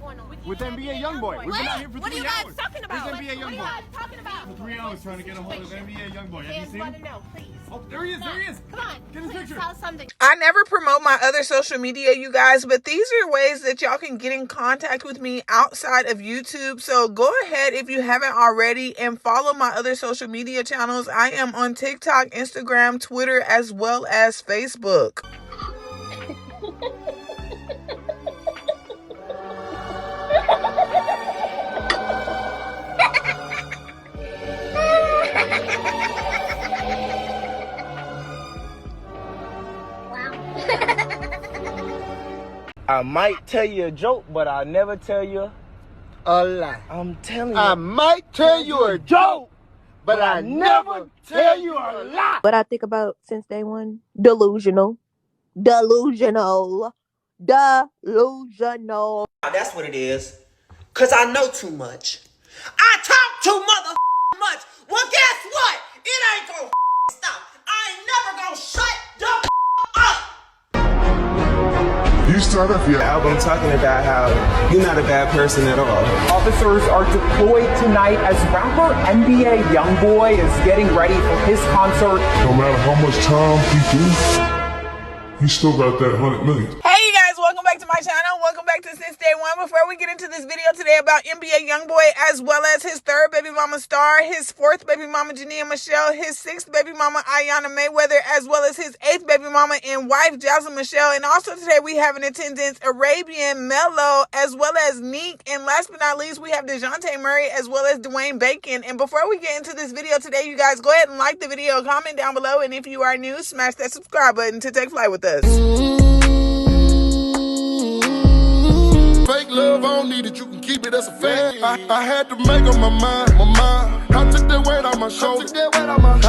going on? With NBA Youngboy. We've been out here for 3 hours. What are you guys talking about? Where's NBA Youngboy? What are you guys talking about? For 3 hours trying to get a hold of NBA Youngboy. Have you seen him? No, please. Oh, there he is. There he is. Come on. Get his picture. Tell us something. I never promote my other social media, you guys, but these are ways that y'all can get in contact with me outside of YouTube. So go ahead if you haven't already and follow my other social media channels. I am on TikTok, Instagram, Twitter, as well as Facebook. I might tell you a joke, but I'll never tell you a lie. I'm telling you. I might tell you a joke, but I never tell you a lie. What I think about since day one? Delusional. Delusional. Delusional. That's what it is. Cause I know too much. I talk too much. Well, guess what? It ain't gonna stop. I ain't never gonna shut the up. You start off your album talking about how you're not a bad person at all. Officers are deployed tonight as rapper NBA Youngboy is getting ready for his concert. No matter how much time he do, he still got that 100 million. Hey you guys, welcome back to my channel. Welcome back to Since Day One. Before we get into this video today about NBA Youngboy, as well as his third baby mama Star, his fourth baby mama Jania Meshell, his sixth baby mama Jania Meshell, as well as his eighth baby mama and wife Jazlyn Mychelle. And also today we have in attendance Arabian Mello, as well as Nique. And last but not least, we have Dayone Murray, as well as Dwayne Bacon. And before we get into this video today, you guys go ahead and like the video, comment down below, and if you are new, smash that subscribe button to take flight with us. Fake love, I don't need it, you can keep it, that's a fact. I had to make up my mind. I took that weight on my shoulder. I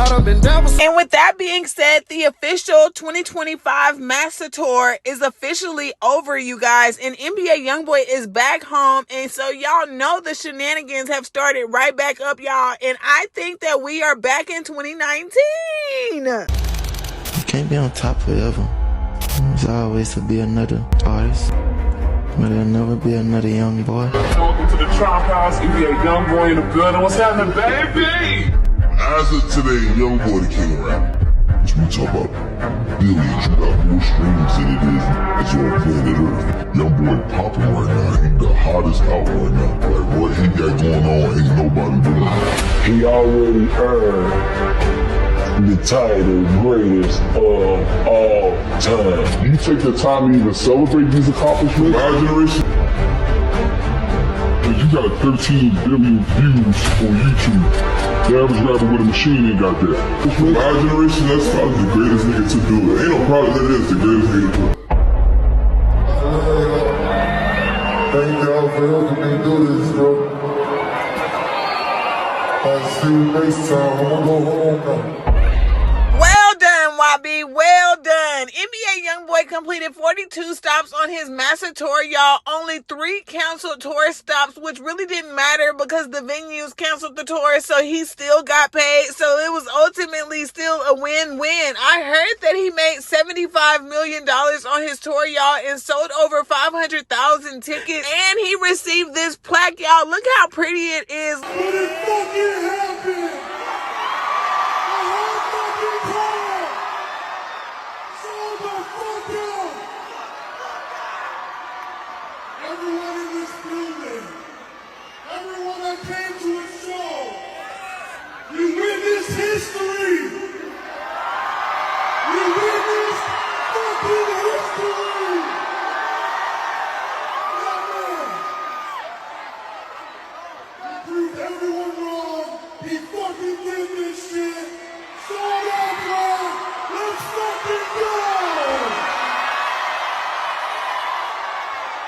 done been down for... And with that being said, the official 2025 Master Tour is officially over, you guys. And NBA Youngboy is back home. And so y'all know the shenanigans have started right back up, y'all. And I think that we are back in 2019. You can't be on top forever. There's always to be another artist. But there'll never be another young boy. Welcome to the Trap House, NBA Youngboy in the building. What's happening, baby? As of today, Youngboy the king of rap. Which we talk about billions. You got more streams than it is as on planet Earth. Youngboy popping right now. He the hottest out right now. Like what he got going on, ain't nobody doing it. He already earned the title greatest of all time. You take the time to even celebrate these accomplishments? My generation, you got 13 billion views on YouTube. The average rapper with a machine ain't got that. My generation, that's probably the greatest nigga to do it. Ain't no problem that is the greatest nigga to do it. Thank y'all for helping me do this, bro. I'll see you next time. I'm gonna go home now. Well done, YB. Well done. NBA Youngboy completed 42 stops on his Master Tour, y'all. Only 3 canceled tour stops, which really didn't matter because the venues canceled the tour, so he still got paid. So it was ultimately still a win-win. I heard that he made $75 million on his tour, y'all, and sold over 500,000 tickets. And he received this plaque, y'all. Look how pretty it is. What the fucking happened? Everyone in this building, everyone that came to a show, you witnessed history. You witnessed fucking history. He proved everyone wrong. He fucking did this shit. Sold out, bro. Let's fucking go.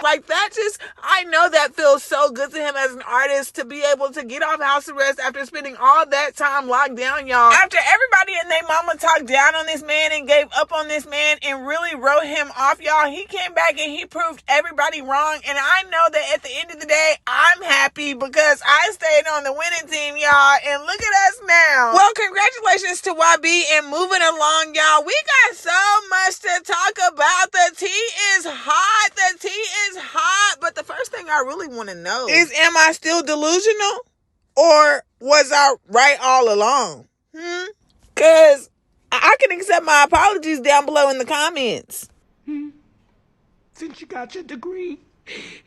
Like that just, I know that feels so good to him as an artist to be able to get off house arrest after spending all that time locked down, y'all. After everybody and their mama talked down on this man and gave up on this man and really wrote him off, y'all, he came back and he proved everybody wrong. And I know that at the end of the day, I'm happy because I stayed on the winning team, y'all. And look at us now. Well, congratulations to YB and moving along, y'all. We got so much to talk about. The tea is hot. The tea is hot. But the first thing thing I really want to know is, am I still delusional? Or was I right all along? Because I can accept my apologies down below in the comments. Since you got your degree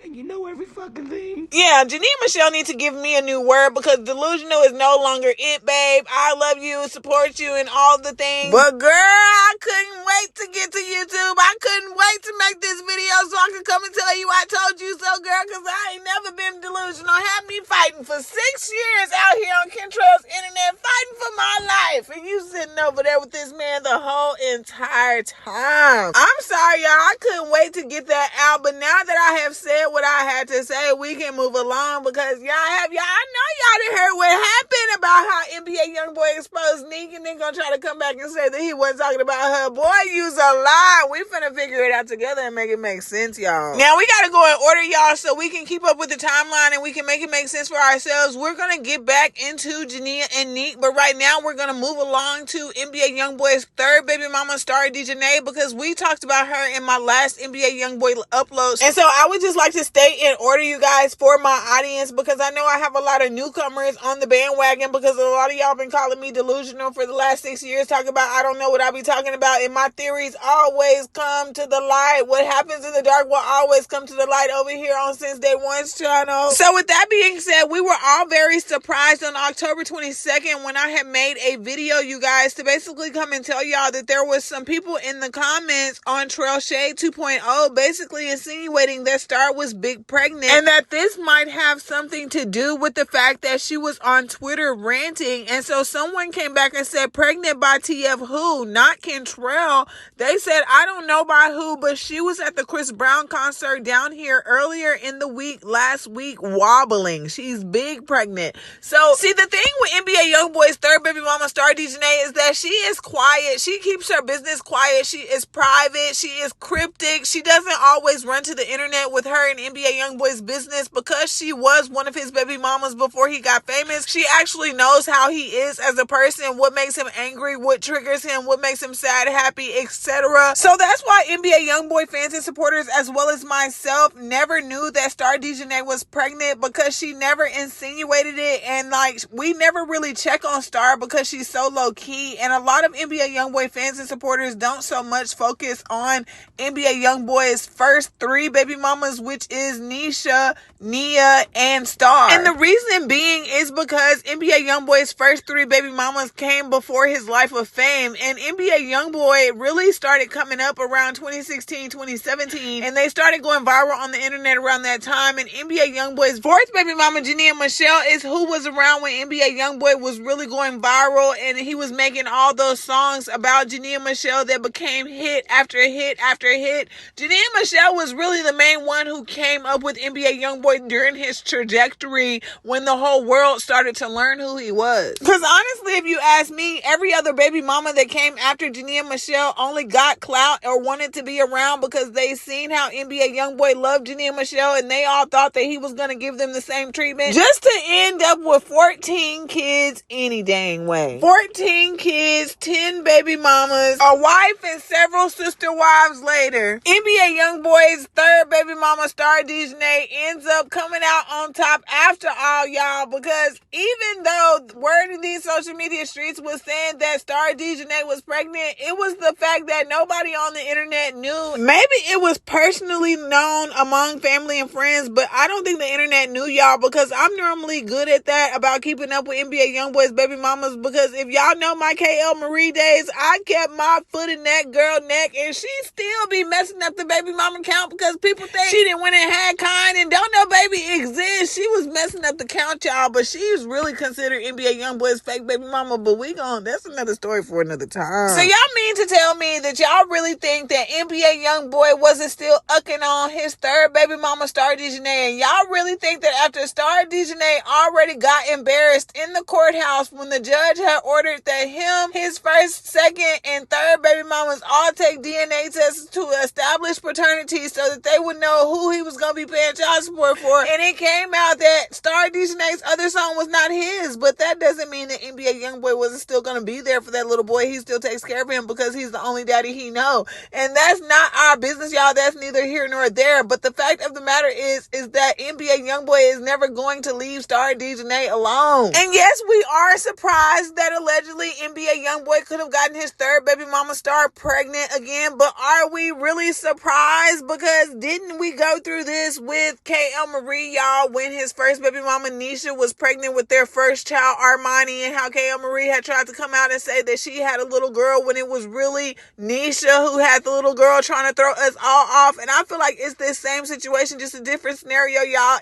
and you know every fucking thing. Yeah, Jania Meshell needs to give me a new word because delusional is no longer it, babe. I love you, support you, and all the things. But girl, I couldn't wait to get to YouTube. I couldn't wait to make this video so I could come and tell you I told you so, girl, because I ain't never been delusional. Had me fighting for 6 years out here on Kentrell's internet, fighting for my life. And you sitting over there with this man the whole entire time. I'm sorry, y'all. I couldn't wait to get that out. But now that I have said what I had to say, we can move along because I know y'all done heard what happened about how NBA Youngboy exposed Nique and then gonna try to come back and say that he wasn't talking about her. Boy, you's a lie. We finna figure it out together and make it make sense, y'all. Now we gotta go in order, y'all, so we can keep up with the timeline and we can make it make sense for ourselves. We're gonna get back into Jania and Nique, but right now we're gonna move along to NBA Youngboy's third baby mama, Star Dayone, because we talked about her in my last NBA Youngboy uploads. And so I would just like to stay in order, you guys, for my audience, because I know I have a lot of newcomers on the bandwagon because a lot of y'all been calling me delusional for the last 6 years, talking about I don't know what I be talking about, and my theories always come to the light. What happens in the dark will always come to the light over here on Since Day One's channel. So with that being said, we were all very surprised on October 22nd when I had made a video, you guys, to basically come and tell y'all that there was some people in the comments on Trail Shade 2.0 basically insinuating that Star was big pregnant and that this might have something to do with the fact that she was on Twitter ranting. And so someone came back and said, pregnant by TF who? Not Kentrell. They said, I don't know by who, but she was at the Chris Brown concert down here earlier in the week, last week, wobbling. She's big pregnant. So see, the thing with NBA Youngboy's third baby mama, Star Dayone, is that she is quiet. She keeps her business quiet. She is private. She is cryptic. She doesn't always run to the internet with her and NBA Youngboy's business because she was one of his baby mamas before he got famous. She actually knows how he is as a person, what makes him angry, what triggers him, what makes him sad, happy, etc. So that's why NBA Youngboy fans and supporters, as well as myself, never knew that Star Dayone was pregnant because she never insinuated it, and we never really check on Star because she's so low key. And a lot of NBA Youngboy fans and supporters don't so much focus on NBA Youngboy's first 3 baby mamas, which is Nique, Nia, and Star. And the reason being is because NBA Youngboy's first 3 baby mamas came before his life of fame, and NBA Youngboy really started coming up around 2016, 2017, and they started going viral on the internet around that time. And NBA Youngboy's 4th baby mama, Jania Meshell, is who was around when NBA Youngboy was really going viral, and he was making all those songs about Jania Meshell that became hit after hit after hit. Jania Meshell was really the main one who came up with NBA Youngboy during his trajectory when the whole world started to learn who he was. Because honestly, if you ask me, every other baby mama that came after Jania Meshell only got clout or wanted to be around because they seen how NBA Youngboy loved Jania Meshell, and they all thought that he was going to give them the same treatment just to end up with 14 kids any dang way. 14 kids, 10 baby mamas, a wife, and several sister wives later. NBA Youngboy's third baby mama, Star Dayone, ends up coming out on top after all, y'all, because even though word in these social media streets was saying that Star Dayone was pregnant, it was the fact that nobody on the internet knew. Maybe it was personally known among family and friends, but I don't think the internet knew, y'all, because I'm normally good at that about keeping up with NBA Youngboy's baby mamas, because if y'all know my KL Marie days, I kept my foot in that girl neck, and she still be messing up the baby mama count because people think she didn't went and had kind and don't know baby exists. She was messing up the count, y'all, but she's really considered NBA Youngboy's fake baby mama, but that's another story for another time. So y'all mean to tell me that y'all really think that NBA Youngboy wasn't still ucking on his third baby mama, Star Dayone, and y'all really think that after Star Dayone already got embarrassed in the courthouse when the judge had ordered that him, his first, second, and third baby mamas all take DNA tests to establish paternity so that they would know who he was going to be paying child support for, and it came out that Star Dayone Nique's other son was not his, but that doesn't mean that NBA Youngboy wasn't still going to be there for that little boy. He still takes care of him because he's the only daddy he know. And that's not our business, y'all. That's neither here nor there. But the fact of the matter is that NBA Youngboy is never going to leave Star Dayone alone. And yes, we are surprised that allegedly NBA Youngboy could have gotten his third baby mama Star pregnant again, but are we really surprised? Because didn't we go through this with KL Marie, y'all, when his first baby mama Nique was pregnant with their first child Armani, and how KL Marie had tried to come out and say that she had a little girl when it was really Nique who had the little girl, trying to throw us all off. And I feel like it's this same situation, just a different scenario, y'all.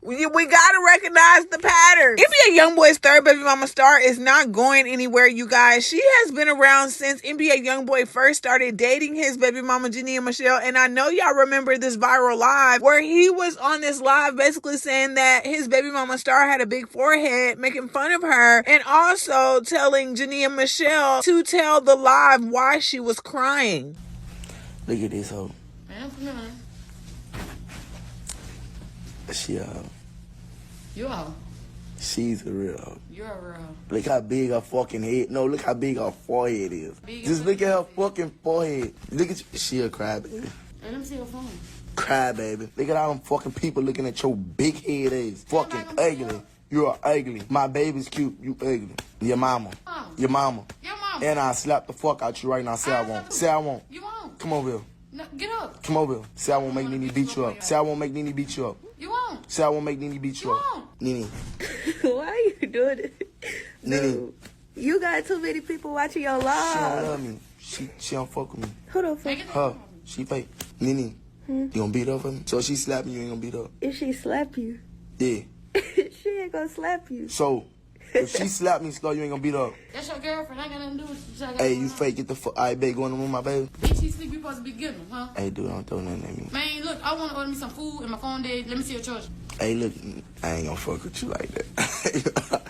We gotta recognize the pattern. NBA Youngboy's third baby mama Star is not going anywhere, you guys. She has been around since NBA Youngboy first started dating his baby mama Jania Meshell. And I know y'all remember this viral live where he was on this live basically saying that his baby mama Star had a big forehead, making fun of her, and also telling Jania Meshell to tell the live why she was crying. Look at this hoe. Man, come on. She You are. She's a real hoe. You're a real. Look how big her fucking head. No, look how big her forehead is. Just look at her fucking forehead. Look at she a crybaby. Let me see your phone. Crybaby. Look at all them fucking people looking at your big head ass. Fucking ugly. You're ugly. My baby's cute. You ugly. Your mama. Oh. Your mama. Your mama. And I slap the fuck out you right now. Say I won't. Say I won't. You won't. Come over here. No, get up. Come over here. Say I won't make Nene beat you up. Say I won't make Nene beat you up. You won't. Say I won't make Nene beat you up. won't. Nene. Why are you doing it? Nene. You got too many people watching your She live. don't love me. She don't fuck with me. Who don't fuck? Her. She fake. Nene. You gonna beat up for me? So if she slap me, you ain't gonna beat up. If she slap you, Yeah. she ain't gonna slap you. So if she slap me, Scar, you ain't gonna beat up. That's your girlfriend. I got nothing to do with you. Hey, you fake. Get the fuck. I bet going to room, my baby. Bitch, he sleep. You supposed to be getting him, huh? Hey, dude, don't throw nothing at me. Man, look, I want to order me some food and my phone dead. Let me see your charger. Hey, look, I ain't gonna fuck with you like that.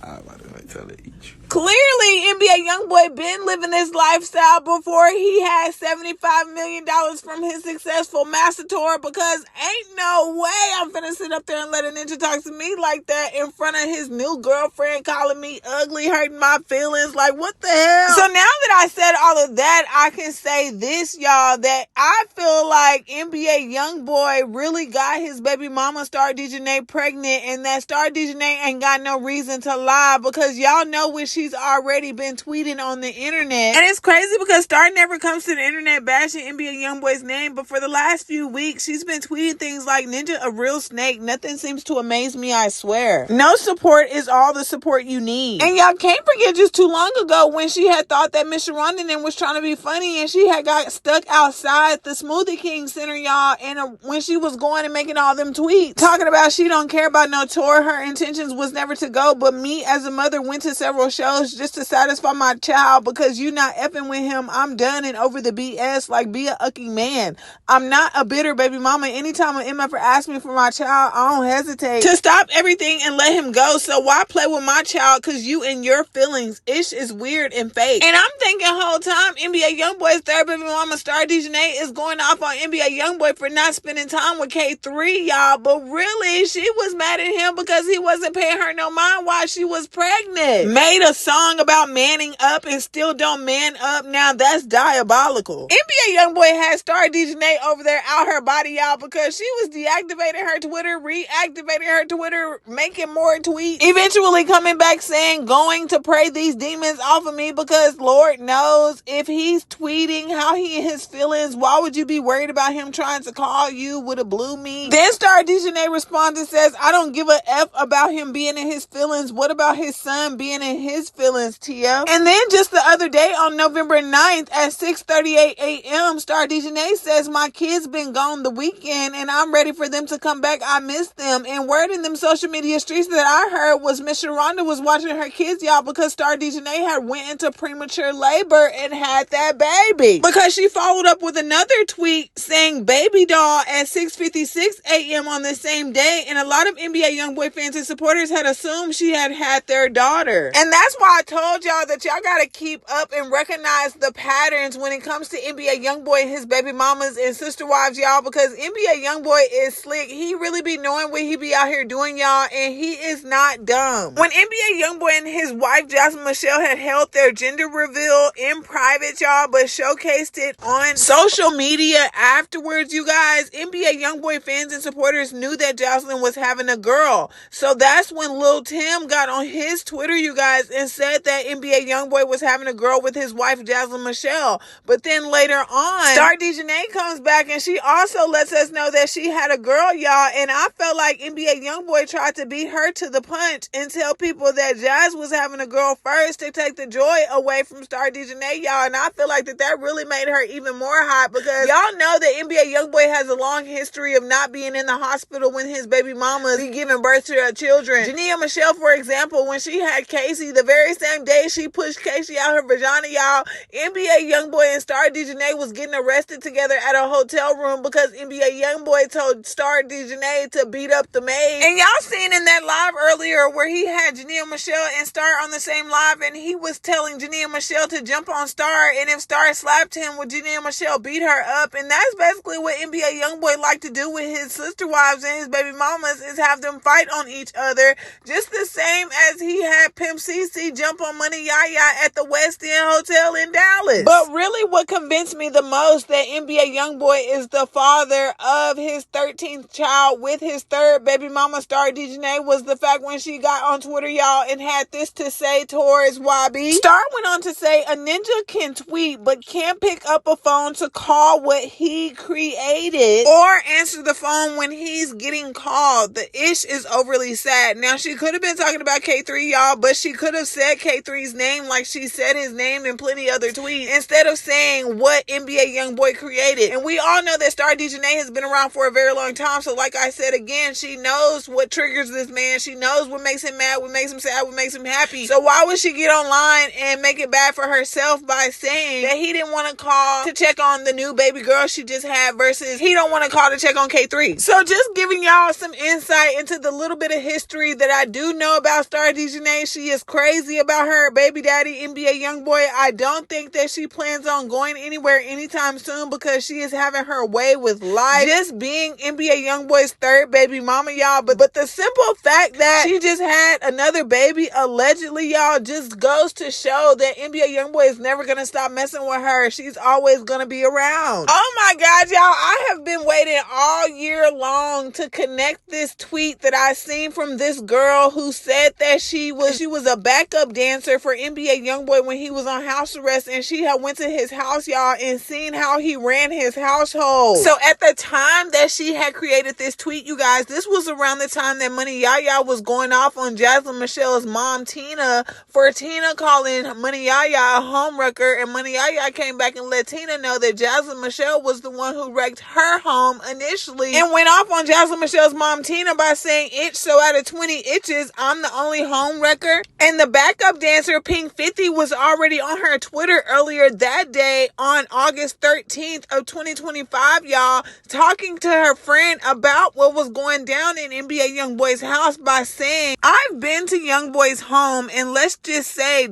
I'm about to tell her to eat you. Clearly, NBA Youngboy been living this lifestyle before he had $75 million from his successful master tour, because ain't no way I'm finna sit up there and let a ninja talk to me like that in front of his new girlfriend, calling me ugly, hurting my feelings. Like, what the hell? So now that I said all of that, I can say this, y'all, that I feel like NBA Youngboy really got his baby mama Star Dayone pregnant, and that Star Dayone ain't got no reason to lie, because y'all know what she's already been tweeting on the internet. And it's crazy because Star never comes to the internet bashing NBA Youngboy's name, but for the last few weeks, she's been tweeting things like, "Ninja a real snake. Nothing seems to amaze me, I swear. No support is all the support you need." And y'all can't forget just too long ago when she had thought that Miss Sharonda was trying to be funny, and she had got stuck outside the Smoothie King Center, y'all, and when she was going and making all them tweets talking about she don't care about no tour, her intentions was never to go, but me as a mother went to several shows just to satisfy my child, because you not effing with him. I'm done and over the BS. Like, be a ucky man. I'm not a bitter baby mama. Anytime an MFer asks me for my child, I don't hesitate to stop everything and let him go. So why play with my child? Because you and your feelings. Ish is weird and fake. And I'm thinking whole time NBA Youngboy's third baby mama Star Dayone is going off on NBA Youngboy for not spending time with K3, y'all. But really, she was mad at him because he wasn't paying her no mind while she was pregnant. Made a song about manning up and still don't man up. Now that's diabolical. NBA Youngboy had Star Dayone over there out her body, y'all, because she was deactivating her Twitter, reactivating her Twitter, making more tweets, eventually coming back saying, "Going to pray these demons off of me," because Lord knows if he's tweeting how he and his feelings, why would you be worried about him trying to call you with a blue me? Then Star Dayone responds and says, "I don't give a F about him being in his feelings. What about his son being in his feelings, TF?" And then just the other day on November 9th at 6:38 a.m., Star Dayone says, "My kids been gone the weekend and I'm ready for them to come back. I miss them." And word in them social media streets that I heard was Miss Sharonda was watching her kids, y'all, because Star Dayone had went into premature labor and had that baby. Because she followed up with another tweet saying "baby doll" at 6:56 a.m. on the same day, and a lot of NBA Youngboy fans and supporters had assumed she had had their daughter. And that's why I told y'all that y'all gotta keep up and recognize the patterns when it comes to NBA Youngboy and his baby mamas and sister wives, y'all, because NBA Youngboy is slick. He really be knowing what he be out here doing, y'all, and he is not dumb. When NBA Youngboy and his wife Jazlyn Meshell had held their gender reveal in private, y'all, but showcased it on social media afterwards, you guys, NBA Youngboy fans and supporters knew that Jazlyn was having a girl. So that's when Lil Tim got on his Twitter, you guys, and said that NBA Youngboy was having a girl with his wife Jazlyn Meshell. But then later on, Star Dayone comes back and she also lets us know that she had a girl, y'all. And I felt like NBA Youngboy tried to beat her to the punch and tell people that Jazz was having a girl first to take the joy away from Star Dayone, y'all. And I feel like that really made her even more hot, because y'all know that NBA Youngboy has a long history of not being in the hospital when his baby mamas be giving birth to their children. Jania Meshell, for example, when she had Casey, the very same day she pushed Casey out her vagina, y'all, NBA Youngboy and Star Dayone was getting arrested together at a hotel room because NBA Youngboy told Star Dayone to beat up the maid. And y'all seen in that live earlier where he had Jania Meshell and Star on the same live, and he was telling Jania Meshell to jump on Star, and if Star slapped him, would Jania Meshell beat her up? And that's basically what NBA Youngboy like to do with his sister wives and his baby mamas, is have them fight on each other, just the same as he had Pimp CC jump on Money Yaya at the West End Hotel in Dallas. But really what convinced me the most that NBA Youngboy is the father of his 13th child with his third baby mama, Star Dayone, was the fact when she got on Twitter, y'all, and had this to say towards YB. Star went on to say, a ninja can tweet but can't pick up a phone to call what he created or answer the phone when he's getting called. The ish is overly sad. Now, she could have been talking about K3, y'all, but she could have said K3's name like she said his name in plenty other tweets, instead of saying what NBA Youngboy created. And we all know that Star Dayone has been around for a very long time, so like I said again, she knows what triggers this man. She knows what makes him mad, what makes him sad, what makes him happy. So why would she get online and make it bad for herself by saying that he didn't want to call to check on the new baby girl she just had versus he don't want to call to check on K3? So just giving y'all some insight into the little bit of history that I do know about Star Dayone. She is crazy about her baby daddy, NBA Youngboy. I don't think that she plans on going anywhere anytime soon because she is having her way with life, just being NBA Youngboy's third baby mama, y'all. But the simple fact that she just had another baby, allegedly, y'all, just goes to show that NBA Youngboy is never gonna stop messing with her. She's always gonna be around. Oh my God, y'all, I have been waiting all year long to connect this tweet that I seen from this girl who said that she was a backup dancer for NBA Youngboy when he was on house arrest, and she had went to his house, y'all, and seen how he ran his household. So at the time that she had created this tweet, you guys, this was around the time that Money Yaya was going off on Jazlyn Meshell's mom, Tina, for Tina calling Money Yaya a homewrecker, and Money Yaya came back and let Tina know that Jazlyn Meshell was the one who wrecked her home initially, and went off on Jazlyn Meshell's mom, Tina, by saying, itch, so out of 20 itches, I'm the only home wrecker. And the backup dancer, Pink 50, was already on her Twitter earlier that day on August 13th of 2025, y'all, talking to her friend about what was going down in NBA Youngboy's house by saying, I've been to Youngboy's home and let's just say ...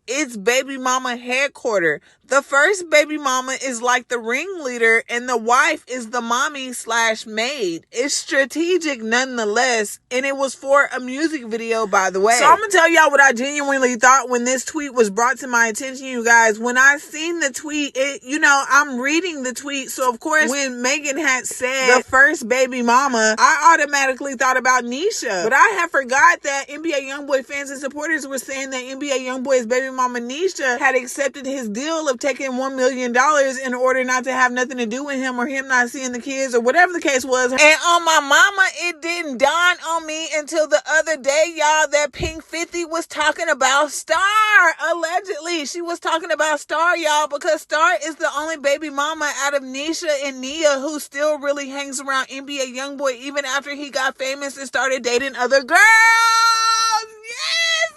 it's baby mama headquarters. The first baby mama is like the ringleader and the wife is the mommy/maid. It's strategic nonetheless, and it was for a music video, by the way. So I'm gonna tell y'all what I genuinely thought when this tweet was brought to my attention, you guys. When I seen the tweet, I'm reading the tweet, so of course when Megan had said the first baby mama, I automatically thought about Nique. But I had forgot that NBA Youngboy fans and supporters were saying that NBA Youngboy's baby mama Nique had accepted his deal of taking $1 million in order not to have nothing to do with him or him not seeing the kids or whatever the case was. And on my mama, it didn't dawn on me until the other day, y'all, that Pink 50 was talking about Star. Allegedly, she was talking about Star, y'all, because Star is the only baby mama out of Nique and Nia who still really hangs around NBA Youngboy even after he got famous and started dating other girls. Yes!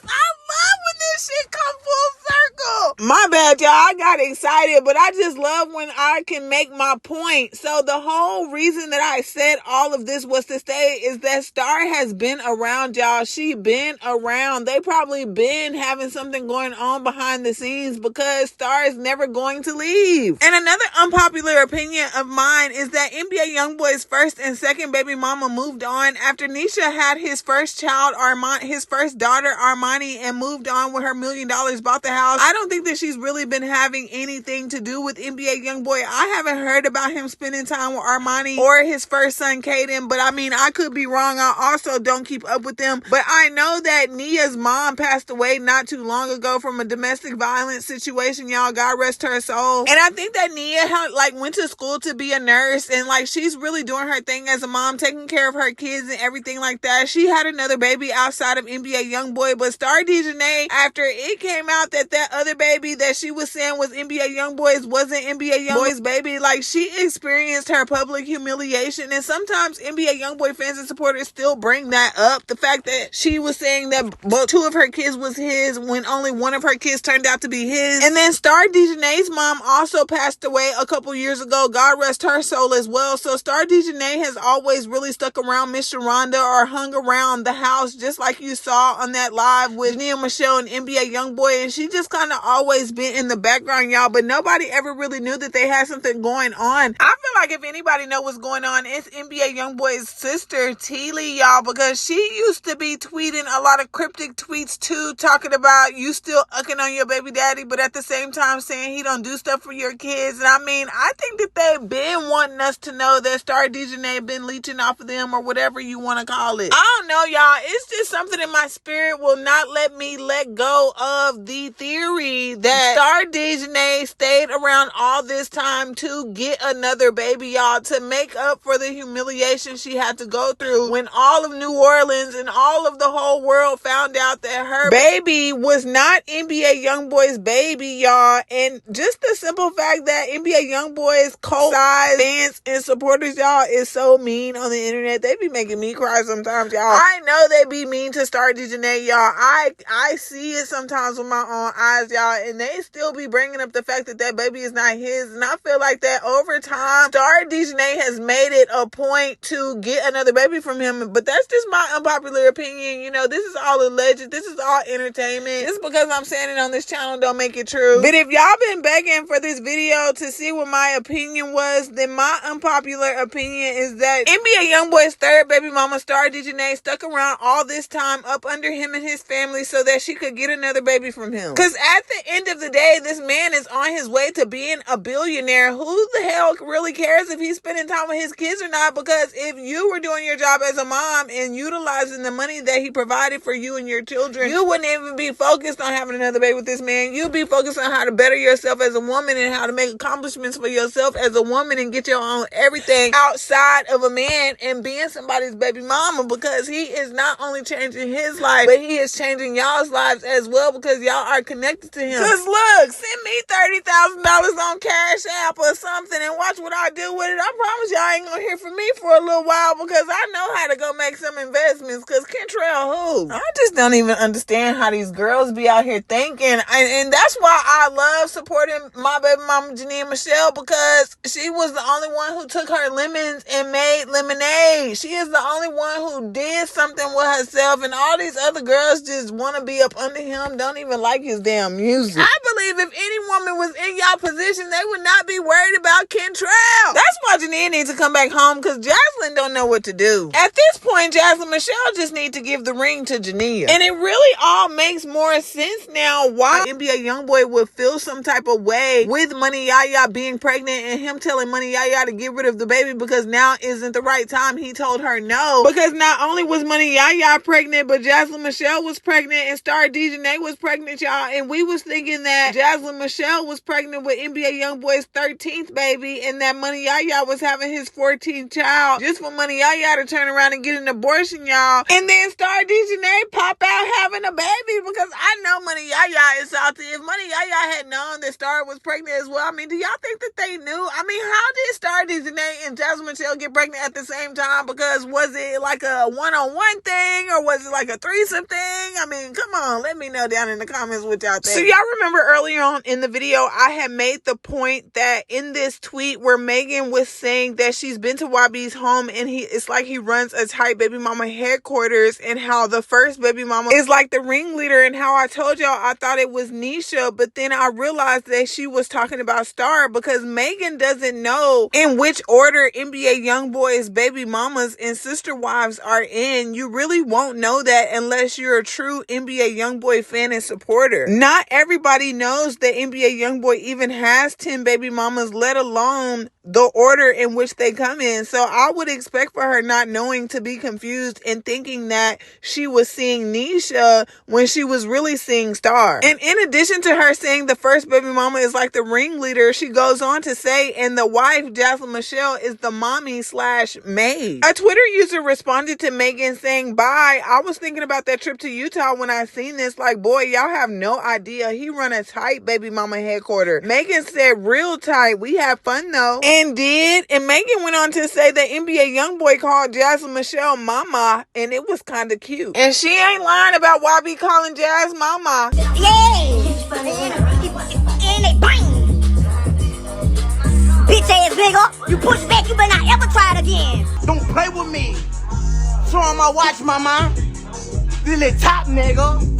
I love when this shit come full circle. My bad, y'all. I got excited, but I just love when I can make my point. So the whole reason that I said all of this was to say is that Star has been around, y'all. She been around. They probably been having something going on behind the scenes because Star is never going to leave. And another unpopular opinion of mine is that NBA Youngboy's first and second baby mama moved on after Nique had his first child, his first daughter, Armani, and moved on with her $1 million, bought the house. I don't think that she's really been having anything to do with NBA Youngboy. I haven't heard about him spending time with Armani or his first son, Caden, but I mean, I could be wrong. I also don't keep up with them, but I know that Nia's mom passed away not too long ago from a domestic violence situation, y'all. God rest her soul. And I think that Nia went to school to be a nurse, and she's really doing her thing as a mom, taking care of her kids and everything like that. She had another baby outside of NBA Youngboy, but Star Dayone, after it came out that other baby that she was saying was NBA Youngboy's wasn't NBA Youngboy's baby, she experienced her public humiliation. And sometimes NBA Youngboy fans and supporters still bring that up, the fact that she was saying that both two of her kids was his when only one of her kids turned out to be his. And then Star Dayone's mom also passed away a couple years ago. God rest her soul as well. So Star Dayone has always really stuck around Miss Sharonda or hung around the house, just like you saw on that live with Jania Meshell and NBA Youngboy. And she just kind of always been in the background, y'all, but nobody ever really knew that they had something going on. I feel like if anybody know what's going on, it's NBA Youngboy's sister, Teely, y'all, because she used to be tweeting a lot of cryptic tweets too, talking about you still ucking on your baby daddy, but at the same time saying he don't do stuff for your kids. And I mean, I think that they've been wanting us to know that Star Dayone been leeching off of them or whatever you want to call it. I don't know, y'all. It's just something in my spirit will not let me let go of the theory that Star Dayone stayed around all this time to get another baby, y'all, to make up for the humiliation she had to go through when all of New Orleans and all of the whole world found out that her baby was not NBA Youngboy's baby, y'all. And just the simple fact that NBA Youngboy's cult-sized fans and supporters, y'all, is so mean on the internet. They be making me cry sometimes, y'all. I know they be mean to Star Dayone, y'all. I see it sometimes with my own eyes, y'all, and they still be bringing up the fact that that baby is not his. And I feel like that over time, Star Dayone has made it a point to get another baby from him. But that's just my unpopular opinion. You know, this is all alleged. This is all entertainment. Just because I'm saying it on this channel don't make it true. But if y'all been begging for this video to see what my opinion was, then my unpopular opinion is that NBA Youngboy's third baby mama, Star Dayone, stuck around all this time up under him and his family so that she could get another baby from him. Because at the end of the day, this man is on his way to being a billionaire. Who the hell really cares if he's spending time with his kids or not? Because if you were doing your job as a mom and utilizing the money that he provided for you and your children, you wouldn't even be focused on having another baby with this man. You'd be focused on how to better yourself as a woman and how to make accomplishments for yourself as a woman and get your own everything outside of a man and being somebody's baby mama, because he is not only changing his life, but he is changing y'all's lives as well, because y'all are connected to him. Because look, send me $30,000 on Cash App or something and watch what I do with it. I promise y'all ain't gonna hear from me for a little while, because I know how to go make some investments. Because Kentrell who? I just don't even understand how these girls be out here thinking. And that's why I love supporting my baby mama Jania Meshell, because she was the only one who took her lemons and made lemonade. She is the only one who did something with herself, and all these other girls just want to be up under him, don't even like his damn music. I believe if any woman was in y'all position, they would not be worried about Kentrell. That's why Jania needs to come back home, because Jazlyn don't know what to do. At this point, Jazlyn Mychelle just need to give the ring to Jania. And it really all makes more sense now why NBA Youngboy would feel some type of way with Money Yaya being pregnant and him telling Money Yaya to get rid of the baby because now isn't the right time. He told her no, because not only was Money Yaya pregnant, but Jazlyn Mychelle was pregnant and Star Dayone was pregnant, y'all. And we was thinking that Jazlyn Mychelle was pregnant with NBA Youngboy's 13th baby and that Money Yaya was having his 14th child just for Money Yaya to turn around and get an abortion, y'all. And then Star Dayone pop out having a baby, because I know Money Yaya is salty. If Money Yaya had known that Star was pregnant as well, I mean, do y'all think that they knew? I mean, how did Star Dayone and Jazlyn Mychelle get pregnant at the same time? Because was it like a one-on-one thing or was it like a threesome thing? I mean, come on, let me know down in the comments what y'all think. So y'all I remember earlier on in the video, I had made the point that in this tweet where Megan was saying that she's been to YB's home and it's like he runs a tight baby mama headquarters, and how the first baby mama is like the ringleader, and how I told y'all I thought it was Nique, but then I realized that she was talking about Star, because Megan doesn't know in which order NBA Youngboy's baby mamas and sister wives are in. You really won't know that unless you're a true NBA Youngboy fan and supporter. Not everybody knows that NBA Youngboy even has 10 baby mamas, let alone the order in which they come in. So I would expect for her not knowing to be confused and thinking that she was seeing Nique when she was really seeing Star. And in addition to her saying the first baby mama is like the ringleader, she goes on to say, and the wife, Jazlyn Meshell, is the mommy / maid. A Twitter user responded to Megan saying, bye. I was thinking about that trip to Utah when I seen this. Like, boy, y'all have no idea. He run a tight baby mama headquarters. Megan said, real tight. We have fun though. And did. And Megan went on to say that NBA Youngboy called Jazlyn Meshell mama, and it was kind of cute. And she ain't lying about YB calling Jazz mama. And they bang. Bitch ass nigga, you push back, you better not ever try it again. Don't play with me. Show on my watch, mama. This little top nigga.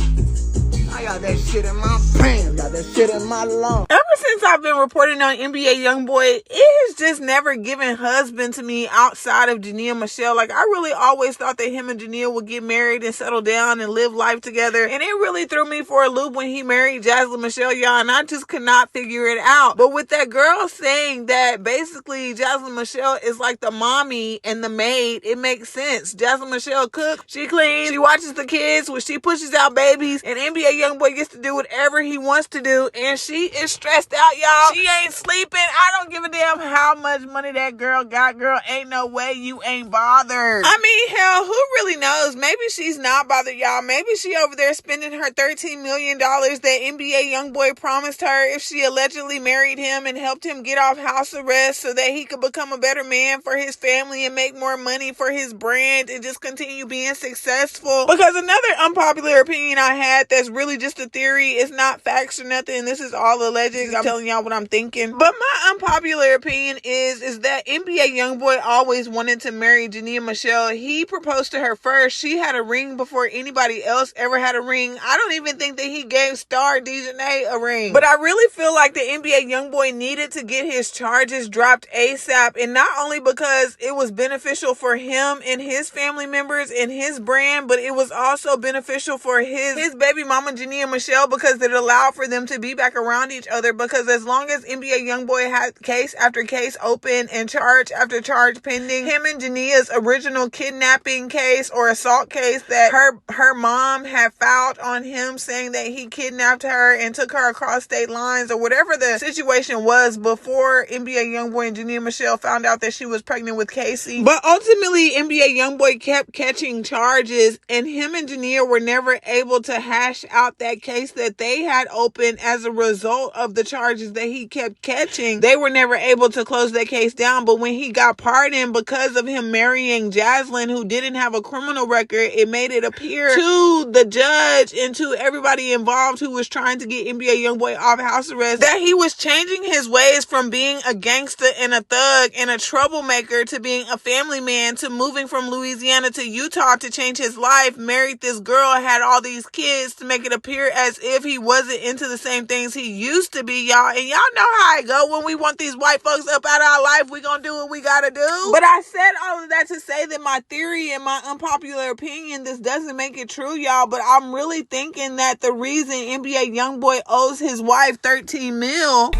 I got that shit in my pants. Got that shit in my lungs. Ever since I've been reporting on NBA Youngboy, it has just never given husband to me outside of Jania Meshell. Like, I really always thought that him and Jania would get married and settle down and live life together. And it really threw me for a loop when he married Jazlyn Meshell, y'all. And I just could not figure it out. But with that girl saying that basically Jazlyn Meshell is like the mommy and the maid, it makes sense. Jazlyn Meshell cooks, she cleans, she watches the kids, when she pushes out babies, and NBA Youngboy gets to do whatever he wants to do, and she is stressed out, y'all. She ain't sleeping. I don't give a damn how much money that girl got. Girl, ain't no way you ain't bothered. I mean, hell, who really knows? Maybe she's not bothered, y'all. Maybe she over there spending her $13 million that NBA Youngboy promised her if she allegedly married him and helped him get off house arrest so that he could become a better man for his family and make more money for his brand and just continue being successful. Because another unpopular opinion I had that's really just a theory, it's not facts or nothing, this is all alleged. I'm telling y'all what I'm thinking. But my unpopular opinion is that NBA Youngboy always wanted to marry Jania Meshell. He proposed to her first. She had a ring before anybody else ever had a ring. I don't even think that he gave Star Dayone a ring. But I really feel like the NBA Youngboy needed to get his charges dropped ASAP, and not only because it was beneficial for him and his family members and his brand, but it was also beneficial for his baby mama Jania Meshell, because it allowed for them to be back around each other. Because as long as NBA Youngboy had case after case open and charge after charge pending, him and Jania's original kidnapping case or assault case that her mom had filed on him saying that he kidnapped her and took her across state lines, or whatever the situation was before NBA Youngboy and Jania Meshell found out that she was pregnant with Casey. But ultimately, NBA Youngboy kept catching charges, and him and Jania were never able to hash out that case that they had open as a result of the charges that he kept catching. They were never able to close that case down. But when he got pardoned because of him marrying Jazlyn, who didn't have a criminal record, it made it appear to the judge and to everybody involved who was trying to get NBA Youngboy off house arrest that he was changing his ways from being a gangster and a thug and a troublemaker to being a family man, to moving from Louisiana to Utah to change his life, married this girl, had all these kids, to make it appear as if he wasn't into the same things he used to be, y'all. And y'all know how it go. When we want these white folks up out of our life, we gonna do what we gotta do. But I said all of that to say that my theory and my unpopular opinion, this doesn't make it true, y'all, but I'm really thinking that the reason NBA Youngboy owes his wife 13 mil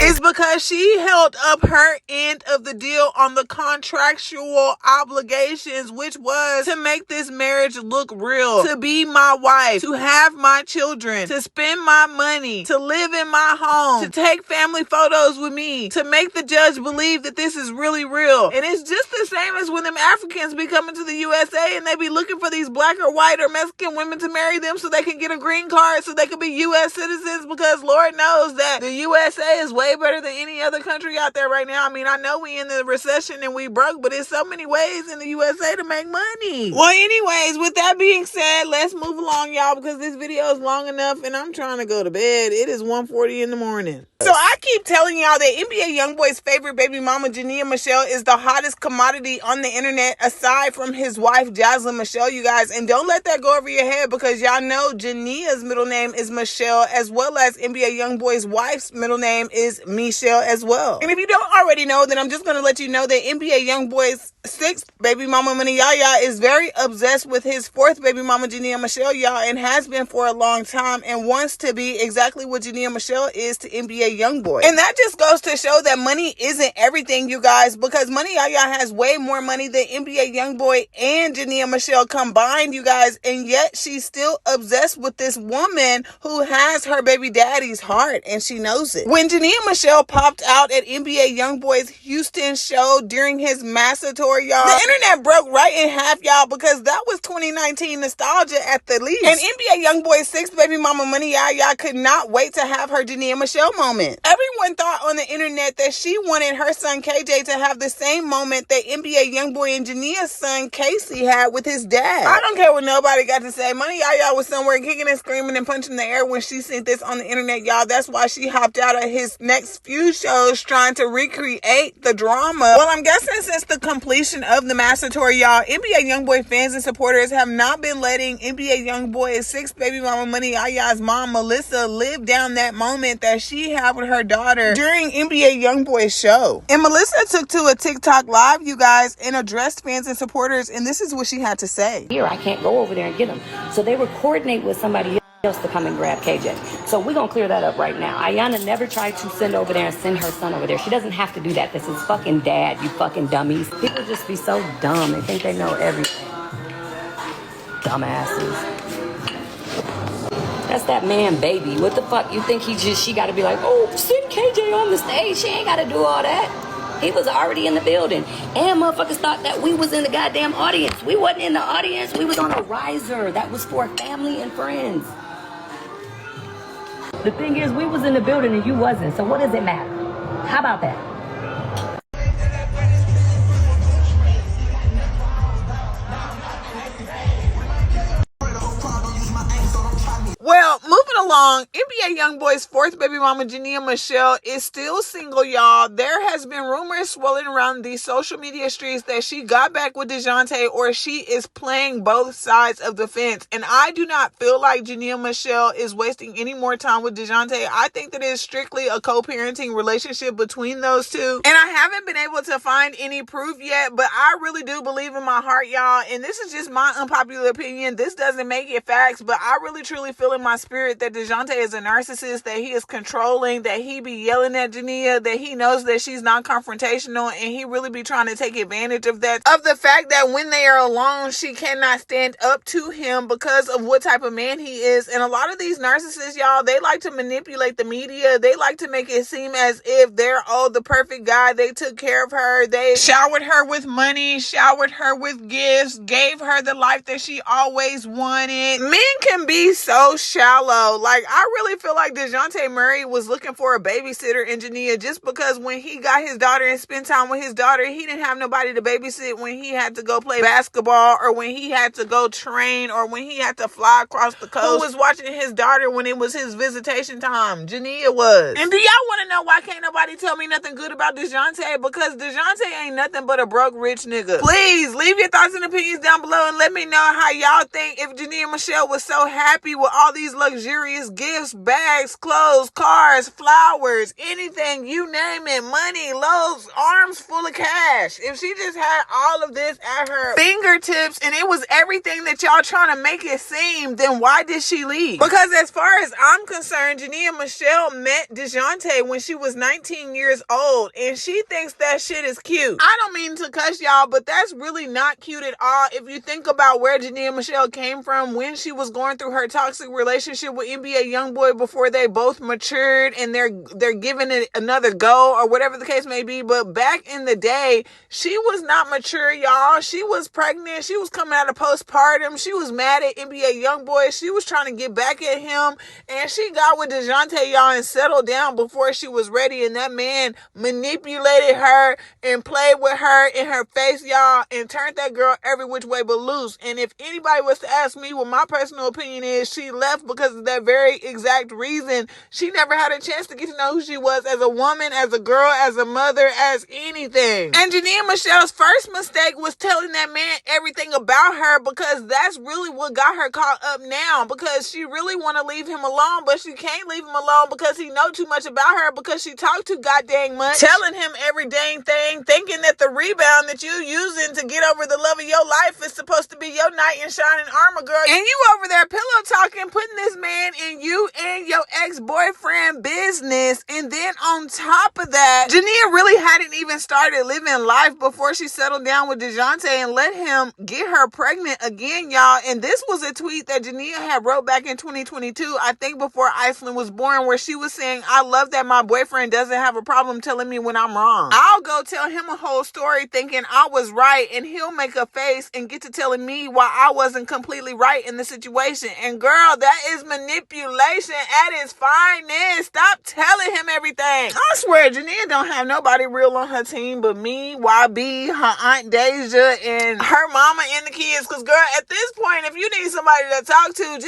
is because she held up her end of the deal on the contractual obligations, which was to make this marriage look real, to be my wife, to have my children, to spend my money, to live in my home, to take family photos with me, to make the judge believe that this is really real. And it's just the same as when them Africans be coming to the USA and they be looking for these black or white or Mexican women to marry them so they can get a green card, so they can be U.S. citizens. reasons, because Lord knows that the USA is way better than any other country out there right now. I mean, I know we in the recession and we broke, but there's so many ways in the USA to make money. Well, anyways, with that being said, let's move along, y'all, because this video is long enough and I'm trying to go to bed. It is 1:40 in the morning. So I keep telling y'all that NBA Youngboy's favorite baby mama, Jania Meshell, is the hottest commodity on the internet aside from his wife, Jazlyn Mychelle, you guys. And don't let that go over your head, because y'all know Jania's middle name is Mychelle, as well as NBA Youngboy's wife's middle name is Mychelle as well. And if you don't already know, then I'm just going to let you know that NBA Youngboy's sixth baby mama, Mychelle, is very obsessed with his fourth baby mama, Jania Meshell, y'all, and has been for a long time, and wants to be exactly what Jania Meshell is to NBA Youngboy. And that just goes to show that money isn't everything, you guys, because Mychelle has way more money than NBA Youngboy and Jania Meshell combined, you guys, and yet she's still obsessed with this woman who has her baby daddy's heart, and she knows it. When Jania Meshell popped out at NBA Youngboy's Houston show during his Massa tour, y'all, the internet broke right in half, y'all, because that was 2019 nostalgia at the least. And NBA Youngboy's sixth baby mama, Mychelle, could not wait to have her Jania Meshell moment. Everyone thought on the internet that she wanted her son KJ to have the same moment that NBA Youngboy and Jania's son Casey had with his dad. I don't care what nobody got to say. Mychelle was somewhere kicking and screaming and punching the air when she seen this on the internet, y'all. That's why she hopped out of his next few shows trying to recreate the drama. Well, I'm guessing since the completion of the Massa tour, y'all, NBA Youngboy fans and supporters have not been letting NBA Youngboy's sixth baby mama, Mychelle's mom, Melissa, live down that moment that she had with her daughter during NBA Youngboy's show. And Melissa took to a TikTok live, you guys, and addressed fans and supporters, and this is what she had to say. Here, I can't go over there and get them. So they would coordinate with somebody else to come and grab KJ. So we're going to clear that up right now. Ayana never tried to send over there and send her son over there. She doesn't have to do that. This is fucking dad, you fucking dummies. People just be so dumb. They think they know everything. Dumbasses. That's that man baby. What the fuck? You think she got to be like, oh, send KJ on the stage. She ain't got to do all that. He was already in the building. And motherfuckers thought that we was in the goddamn audience. We wasn't in the audience. We was on a riser. That was for family and friends. The thing is, we was in the building and you wasn't. So what does it matter? How about that? Well, moving along, NBA Youngboy's fourth baby mama, Jania Meshell, is still single, y'all. There has been rumors swirling around these social media streets that she got back with DeJounte, or she is playing both sides of the fence. And I do not feel like Jania Meshell is wasting any more time with DeJounte. I think that it is strictly a co-parenting relationship between those two. And I haven't been able to find any proof yet, but I really do believe in my heart, y'all. And this is just my unpopular opinion. This doesn't make it facts, but I really truly feel in my spirit that DeJounte is a narcissist, that he is controlling, that he be yelling at Jania, that he knows that she's not confrontational, and he really be trying to take advantage of that, of the fact that when they are alone, she cannot stand up to him because of what type of man he is. And a lot of these narcissists, y'all, they like to manipulate the media. They like to make it seem as if they're, oh, the perfect guy. They took care of her. They showered her with money, showered her with gifts, gave her the life that she always wanted. Men can be so shallow. Like, I really feel like DeJounte Murray was looking for a babysitter in Jania, just because when he got his daughter and spent time with his daughter, he didn't have nobody to babysit when he had to go play basketball, or when he had to go train, or when he had to fly across the coast. Who was watching his daughter when it was his visitation time? Jania was. And do y'all want to know why can't nobody tell me nothing good about DeJounte? Because DeJounte ain't nothing but a broke rich nigga. Please leave your thoughts and opinions down below and let me know how y'all think if Jania Meshell was so happy with all these luxurious gifts, bags, clothes, cars, flowers, anything, you name it, money, loads, arms full of cash. If she just had all of this at her fingertips and it was everything that y'all trying to make it seem, then why did she leave? Because as far as I'm concerned, Jania Meshell met DeJounte when she was 19 years old, and she thinks that shit is cute. I don't mean to cuss y'all, but that's really not cute at all if you think about where Jania Meshell came from when she was going through her toxic relationship with NBA Youngboy before they both matured and they're giving it another go or whatever the case may be. But back in the day, she was not mature, y'all. She was pregnant. She was coming out of postpartum. She was mad at NBA Youngboy. She was trying to get back at him, and she got with DeJounte, y'all, and settled down before she was ready. And that man manipulated her and played with her in her face, y'all, and turned that girl every which way but loose. And if anybody was to ask me what my personal opinion is, she left because of that very exact reason. She never had a chance to get to know who she was as a woman, as a girl, as a mother, as anything. And Jania Meshel's first mistake was telling that man everything about her, because that's really what got her caught up now, because she really want to leave him alone, but she can't leave him alone because he know too much about her, because she talked too goddamn much, telling him every dang thing, thinking that the rebound that you using to get over the love of your life is supposed to be your knight in shining armor, girl. And you over there pillow talking, putting this man in you and your ex-boyfriend business. And then on top of that, Jania really hadn't even started living life before she settled down with DeJounte and let him get her pregnant again, y'all. And this was a tweet that Jania had wrote back in 2022, I think before Iceland was born, where she was saying, I love that my boyfriend doesn't have a problem telling me when I'm wrong. I'll go tell him a whole story thinking I was right, and he'll make a face and get to telling me why I wasn't completely right in the situation. And girl, that is manipulation at its finest. Stop telling him everything. I swear, Jania don't have nobody real on her team but me, YB, her Aunt Deja, and her mama and the kids. Because girl, at this point, if you need somebody to talk to,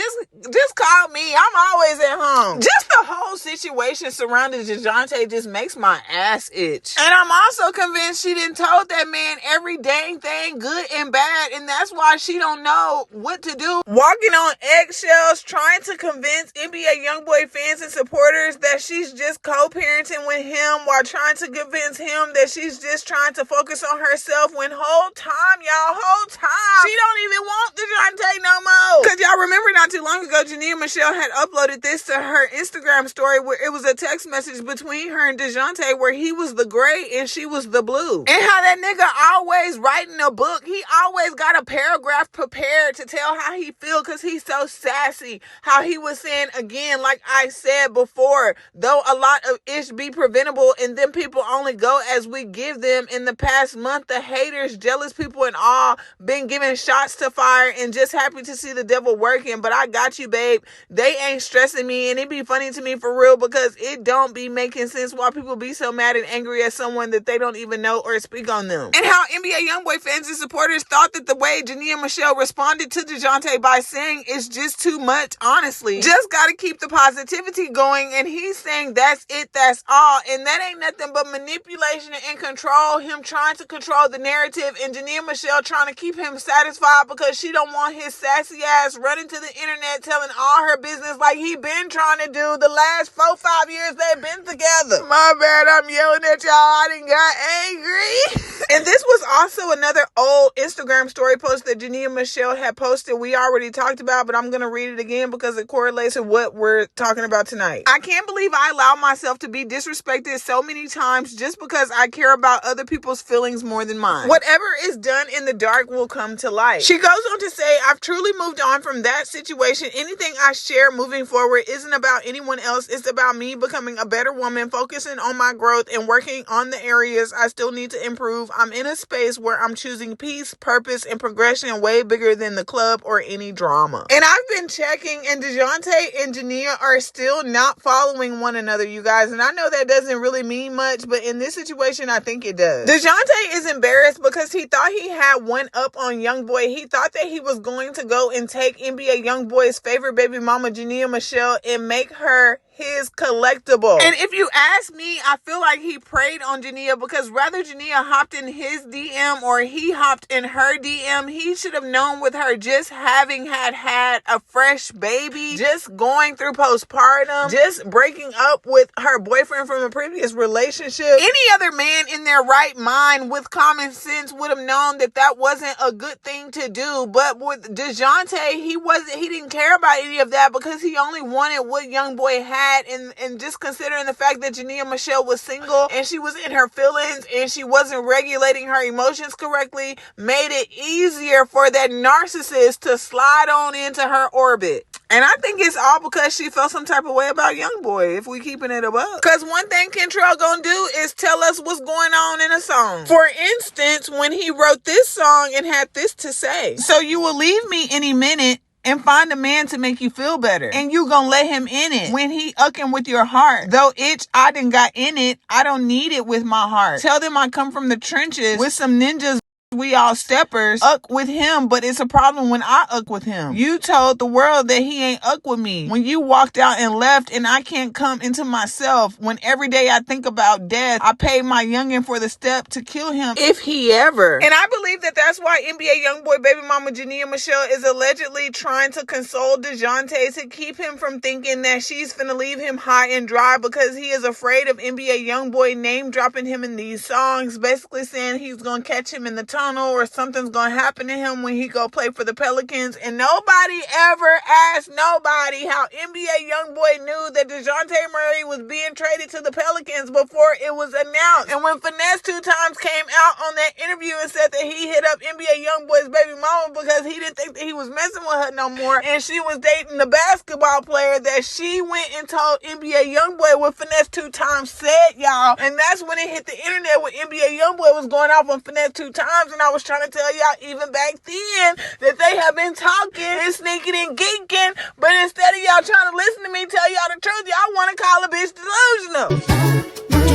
just call me. I'm always at home. Just the whole situation surrounding DeJounte just makes my ass itch. And I'm also convinced she didn't told that man every dang thing, good and bad, and that's why she don't know what to do. Walking on eggshells, trying to convince NBA Youngboy fans and supporters that she's just co-parenting with him, while trying to convince him that she's just trying to focus on herself, when whole time, she don't even want DeJounte no more. Because y'all remember not too long ago, Jania Meshell had uploaded this to her Instagram story, where it was a text message between her and DeJounte where he was the gray and she was the blue. And how that nigga always writing a book. He always got a paragraph prepared to tell how he feel, because he's so sassy. How he was saying, again, like I said before, though a lot of ish be preventable, and then people only go as we give them. In the past month, the haters, jealous people and all, been giving shots to fire, and just happy to see the devil working. But I got you, babe. They ain't stressing me, and it be funny to me for real, because it don't be making sense why people be so mad and angry at someone that they don't even know or speak on them. And how NBA Youngboy fans and supporters thought that the way Jania Meshell responded to DeJounte by saying it's just too much, honestly. Just gotta keep the positivity going, and he's saying that's it, that's all, and that ain't nothing but manipulation and control, him trying to control the narrative, and Jania Meshell trying to keep him satisfied because she don't want his sassy ass running to the internet telling all her business like he been trying to do the last 4-5 years they've been together. My bad, I'm yelling at y'all. I done got angry. And this was also another old Instagram story post that Jania Meshell had posted. We already talked about, but I'm going to read it again because it correlates with what we're talking about tonight. I can't believe I allow myself to be disrespected so many times just because I care about other people's feelings more than mine. Whatever is done in the dark will come to light. She goes on to say, I've truly moved on from that situation. Anything I share moving forward isn't about anyone else. It's about me becoming a better woman, focusing on my growth and working on the areas I still need to improve. I'm in a space where I'm choosing peace, purpose, and progression way bigger than the club or any drama. And I've been checking, and DeJounte and Jania are still not following one another, you guys. And I know that doesn't really mean much, but in this situation, I think it does. DeJounte is embarrassed because he thought he had one up on Youngboy. He thought that he was going to go and take NBA Youngboy's favorite baby mama, Jania Meshell, and make her his collectible. And if you ask me, I feel like he preyed on Jania, because rather Jania hopped in his DM or he hopped in her DM, he should have known with her just having had a fresh baby, just going through postpartum, just breaking up with her boyfriend from a previous relationship. Any other man in their right mind with common sense would have known that that wasn't a good thing to do. But with DeJounte, he didn't care about any of that, because he only wanted what Youngboy had. And just considering the fact that Jania Meshell was single and she was in her feelings and she wasn't regulating her emotions correctly, made it easier for that narcissist to slide on into her orbit. And I think it's all because she felt some type of way about Youngboy, if we keeping it above. Because one thing Kentrell gonna do is tell us what's going on in a song. For instance, when he wrote this song and had this to say: so you will leave me any minute and find a man to make you feel better, and you gonna let him in it when he ucking with your heart. Though itch I done got in it, I don't need it with my heart. Tell them I come from the trenches with some ninjas. We all steppers. Uck with him, but it's a problem when I uck with him. You told the world that he ain't uck with me when you walked out and left, and I can't come into myself when every day I think about death. I paid my youngin' for the step to kill him if he ever. And I believe that that's why NBA Youngboy baby mama Jania Meshell is allegedly trying to console DeJounte to keep him from thinking that she's finna leave him high and dry, because he is afraid of NBA Youngboy name dropping him in these songs, basically saying he's gonna catch him in the tunnel or something's gonna happen to him when he go play for the Pelicans. And nobody ever asked nobody how NBA Youngboy knew that DeJounte Murray was being traded to the Pelicans before it was announced. And when Finesse 2 times came out on that interview and said that he hit up NBA Youngboy's baby mama because he didn't think that he was messing with her no more, and she was dating the basketball player, that she went and told NBA Youngboy what Finesse 2 times said, y'all. And that's when it hit the internet when NBA Youngboy was going off on Finesse 2 times. And I was trying to tell y'all even back then that they have been talking and sneaking and geeking, but instead of y'all trying to listen to me tell y'all the truth, y'all want to call a bitch delusional.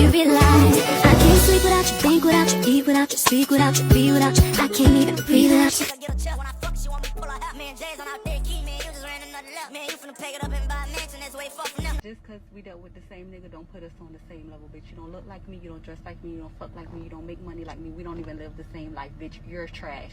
You realize I can't sleep without you, think without you, eat without you, speak without you, be without you. I can't even breathe without you. Just cause we dealt with the same nigga don't put us on the same level, bitch. You don't look like me, you don't dress like me, you don't fuck like me, you don't make money like me, we don't even live the same life, bitch. You're trash.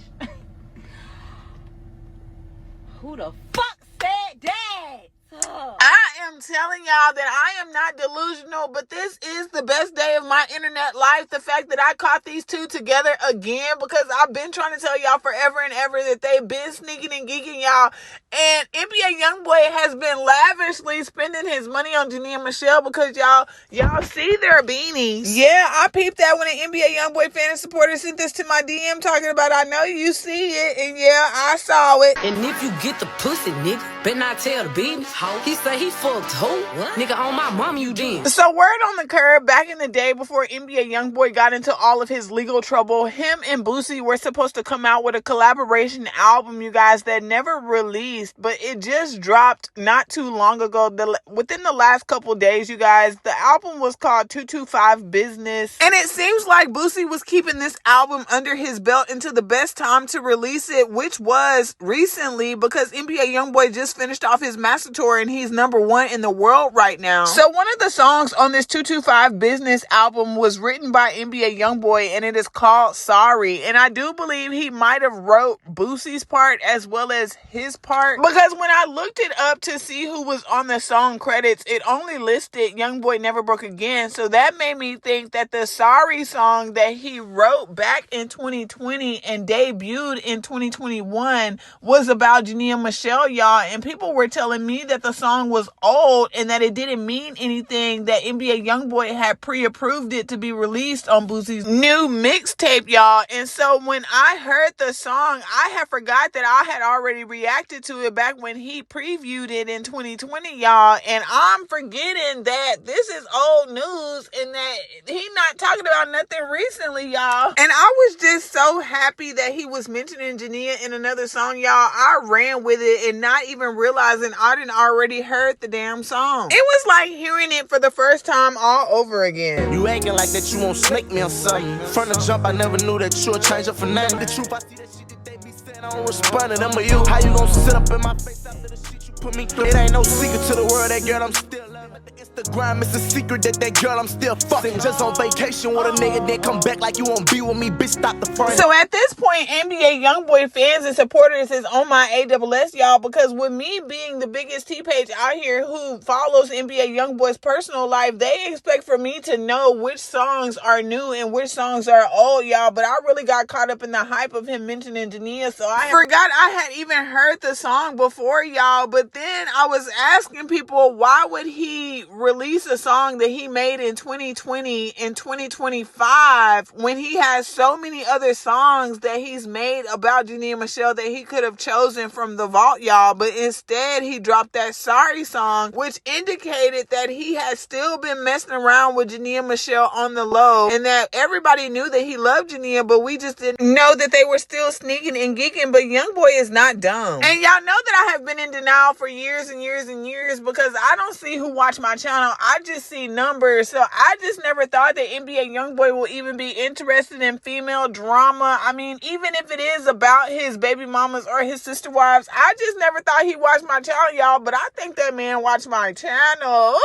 Who the fuck said that? I am telling y'all that I am not delusional, but this is the best day of my internet life. The fact that I caught these two together again, because I've been trying to tell y'all forever and ever that they've been sneaking and geeking, y'all. And NBA Youngboy has been lavishly spending his money on Jania Meshell, because y'all see their beanies. Yeah, I peeped that when an NBA Youngboy fan and supporter sent this to my DM talking about, I know you see it, and yeah, I saw it. And if you get the pussy, nigga, better not tell the business. He say he fucked hoe. Nigga, on my mom you did. So word on the curb, back in the day before NBA Youngboy got into all of his legal trouble, him and Boosie were supposed to come out with a collaboration album, you guys, that never released, but it just dropped not too long ago. Within the last couple days, you guys, the album was called 225 Business. And it seems like Boosie was keeping this album under his belt until the best time to release it, which was recently, because NBA Youngboy just finished off his master tour and he's #1 in the world right now. So one of the songs on this 225 Business album was written by NBA Youngboy, and it is called Sorry. And I do believe he might have wrote Boosie's part as well as his part, because when I looked it up to see who was on the song credits, it only listed Youngboy Never Broke Again. So that made me think that the Sorry song that he wrote back in 2020 and debuted in 2021 was about Jania Meshell, y'all. And people were telling me that the song was old and that it didn't mean anything, that NBA Youngboy had pre-approved it to be released on Boosie's new mixtape, y'all. And so when I heard the song, I had forgot that I had already reacted to it back when he previewed it in 2020, y'all. And I'm forgetting that this is old news and that he's not talking about nothing recently, y'all. And I was just so happy that he was mentioning Jania in another song, y'all. I ran with it and not even realizing I didn't already heard the damn song. It was like hearing it for the first time all over again. You acting like that you won't snake me or something. From the jump, I never knew that you would change up for nothing. The truth, I see that shit that they be saying, I don't respond to them or you. How you gon' sit up in my face after the shit you put me through? It ain't no secret to the world, that girl I'm still loving. Instagram, it's a secret that girl I'm still fucking. Just on vacation with a nigga, then come back like you won't be with me, bitch, stop the frame. So at this point, NBA Youngboy fans and supporters is on my AWS, y'all, because with me being the biggest T-page out here who follows NBA Youngboy's personal life, they expect for me to know which songs are new and which songs are old, y'all. But I really got caught up in the hype of him mentioning Jania, so I forgot I had even heard the song before, y'all. But then I was asking people, why would he he release a song that he made in 2020 and 2025 when he has so many other songs that he's made about Jania Meshell that he could have chosen from the vault, y'all, but instead he dropped that Sorry song, which indicated that he had still been messing around with Jania Meshell on the low, and that everybody knew that he loved Jania, but we just didn't know that they were still sneaking and geeking. But Youngboy is not dumb. And y'all know that I have been in denial for years and years and years because I don't see who watch my channel. I just see numbers. So I just never thought that NBA Youngboy will even be interested in female drama. I mean, even if it is about his baby mamas or his sister wives, I just never thought he watched my channel, y'all. But I think that man watched my channel.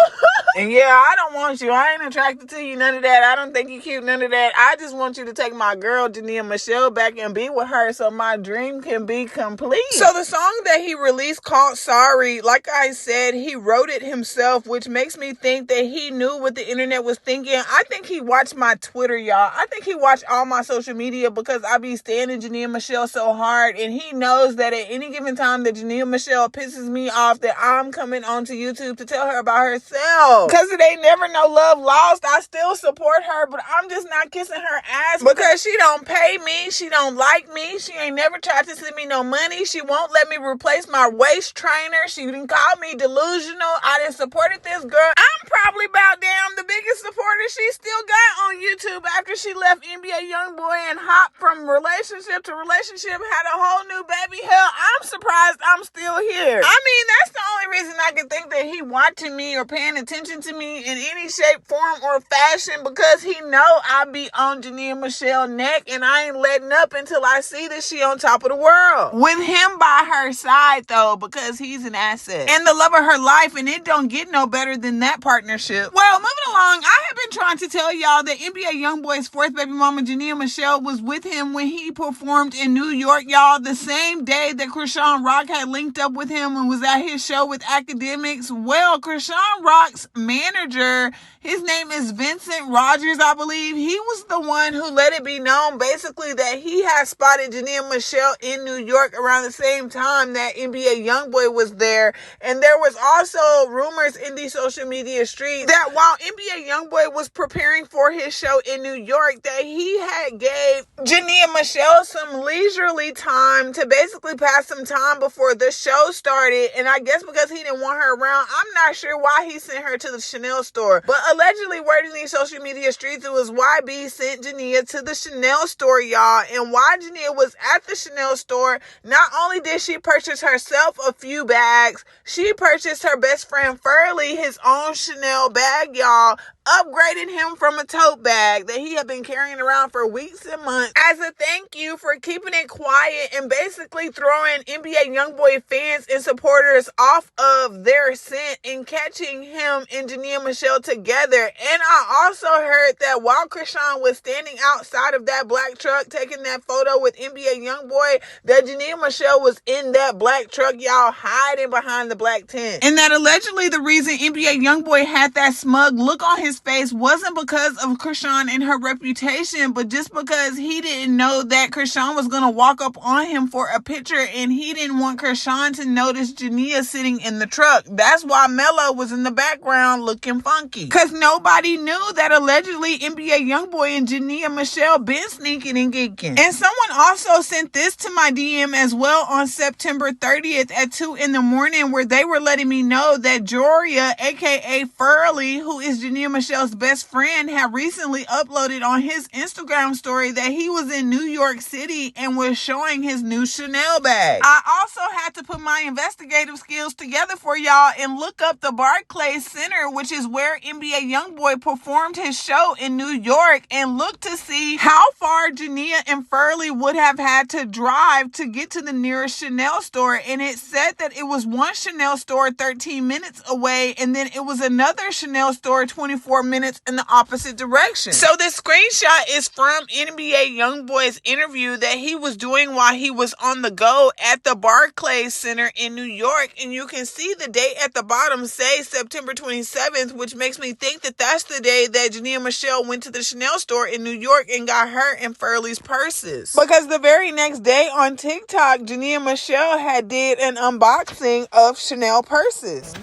And yeah, I don't want you. I ain't attracted to you, none of that. I don't think you cute, none of that. I just want you to take my girl, Jania Meshell, back and be with her so my dream can be complete. So the song that he released called Sorry, like I said, he wrote it himself, which makes me think that he knew what the internet was thinking. I think he watched my Twitter, y'all. I think he watched all my social media because I be standing Jania Meshell so hard, and he knows that at any given time that Jania Meshell pisses me off, that I'm coming onto YouTube to tell her about herself. Because it ain't never no love lost. I still support her, but I'm just not kissing her ass because she don't pay me. She don't like me. She ain't never tried to send me no money. She won't let me replace my waist trainer. She didn't call me delusional. I didn't supported this girl. I'm probably about damn the biggest supporter she still got on YouTube after she left NBA Youngboy and hopped from relationship to relationship, had a whole new baby. Hell, I'm surprised I'm still here. I mean, that's the only reason I can think that he watching me or paying attention to me in any shape, form, or fashion, because he know I be on Jania Meshell neck, and I ain't letting up until I see that she on top of the world. With him by her side, though, because he's an asset and the love of her life, and it don't get no better than that partnership. Well, moving along, I have been trying to tell y'all that NBA Youngboy's fourth baby mama, Jania Meshell, was with him when he performed in New York, y'all, the same day that Krishan Rock had linked up with him and was at his show with Academics. Well, Krishan Rock's manager, his name is Vincent Rogers, I believe. He was the one who let it be known basically that he had spotted Jania Meshell in New York around the same time that NBA Youngboy was there. And there was also rumors in the social media street that while NBA Youngboy was preparing for his show in New York, that he had gave Jania Meshell some leisurely time to basically pass some time before the show started. And I guess because he didn't want her around, I'm not sure why he sent her to the Chanel store. But allegedly, word in these social media streets, it was YB sent Jania to the Chanel store, y'all. And while Jania was at the Chanel store, not only did she purchase herself a few bags, she purchased her best friend Furley his own Chanel bag, y'all, upgraded him from a tote bag that he had been carrying around for weeks and months as a thank you for keeping it quiet and basically throwing NBA Youngboy fans and supporters off of their scent and catching him and Jania Meshell together. And I also heard that while Krishan was standing outside of that black truck taking that photo with NBA Youngboy, that Jania Meshell was in that black truck, y'all, hiding behind the black tent. And that allegedly the reason NBA Youngboy had that smug look on his face wasn't because of Krishan and her reputation, but just because he didn't know that Krishan was going to walk up on him for a picture, and he didn't want Krishan to notice Jania sitting in the truck. That's why Mello was in the background looking funky, because nobody knew that allegedly NBA Youngboy and Jania Meshell been sneaking and geeking. And someone also sent this to my DM as well on September 30th at 2 in the morning, where they were letting me know that Joria, aka Furley, who is Jania Meshell's best friend, had recently uploaded on his Instagram story that he was in New York City and was showing his new Chanel bag. I also had to put my investigative skills together for y'all and look up the Barclays Center, which is where NBA Youngboy performed his show in New York, and look to see how far Jania and Furley would have had to drive to get to the nearest Chanel store. And it said that it was one Chanel store 13 minutes away, and then it was another Chanel store 24 minutes in the opposite direction. So this screenshot is from NBA Youngboy's interview that he was doing while he was on the go at the Barclays Center in New York, and you can see the date at the bottom say September 27th, which makes me think that that's the day that Jania Meshell went to the Chanel store in New York and got her and Furley's purses. Because the very next day on TikTok, Jania Meshell had did an unboxing of Chanel purses.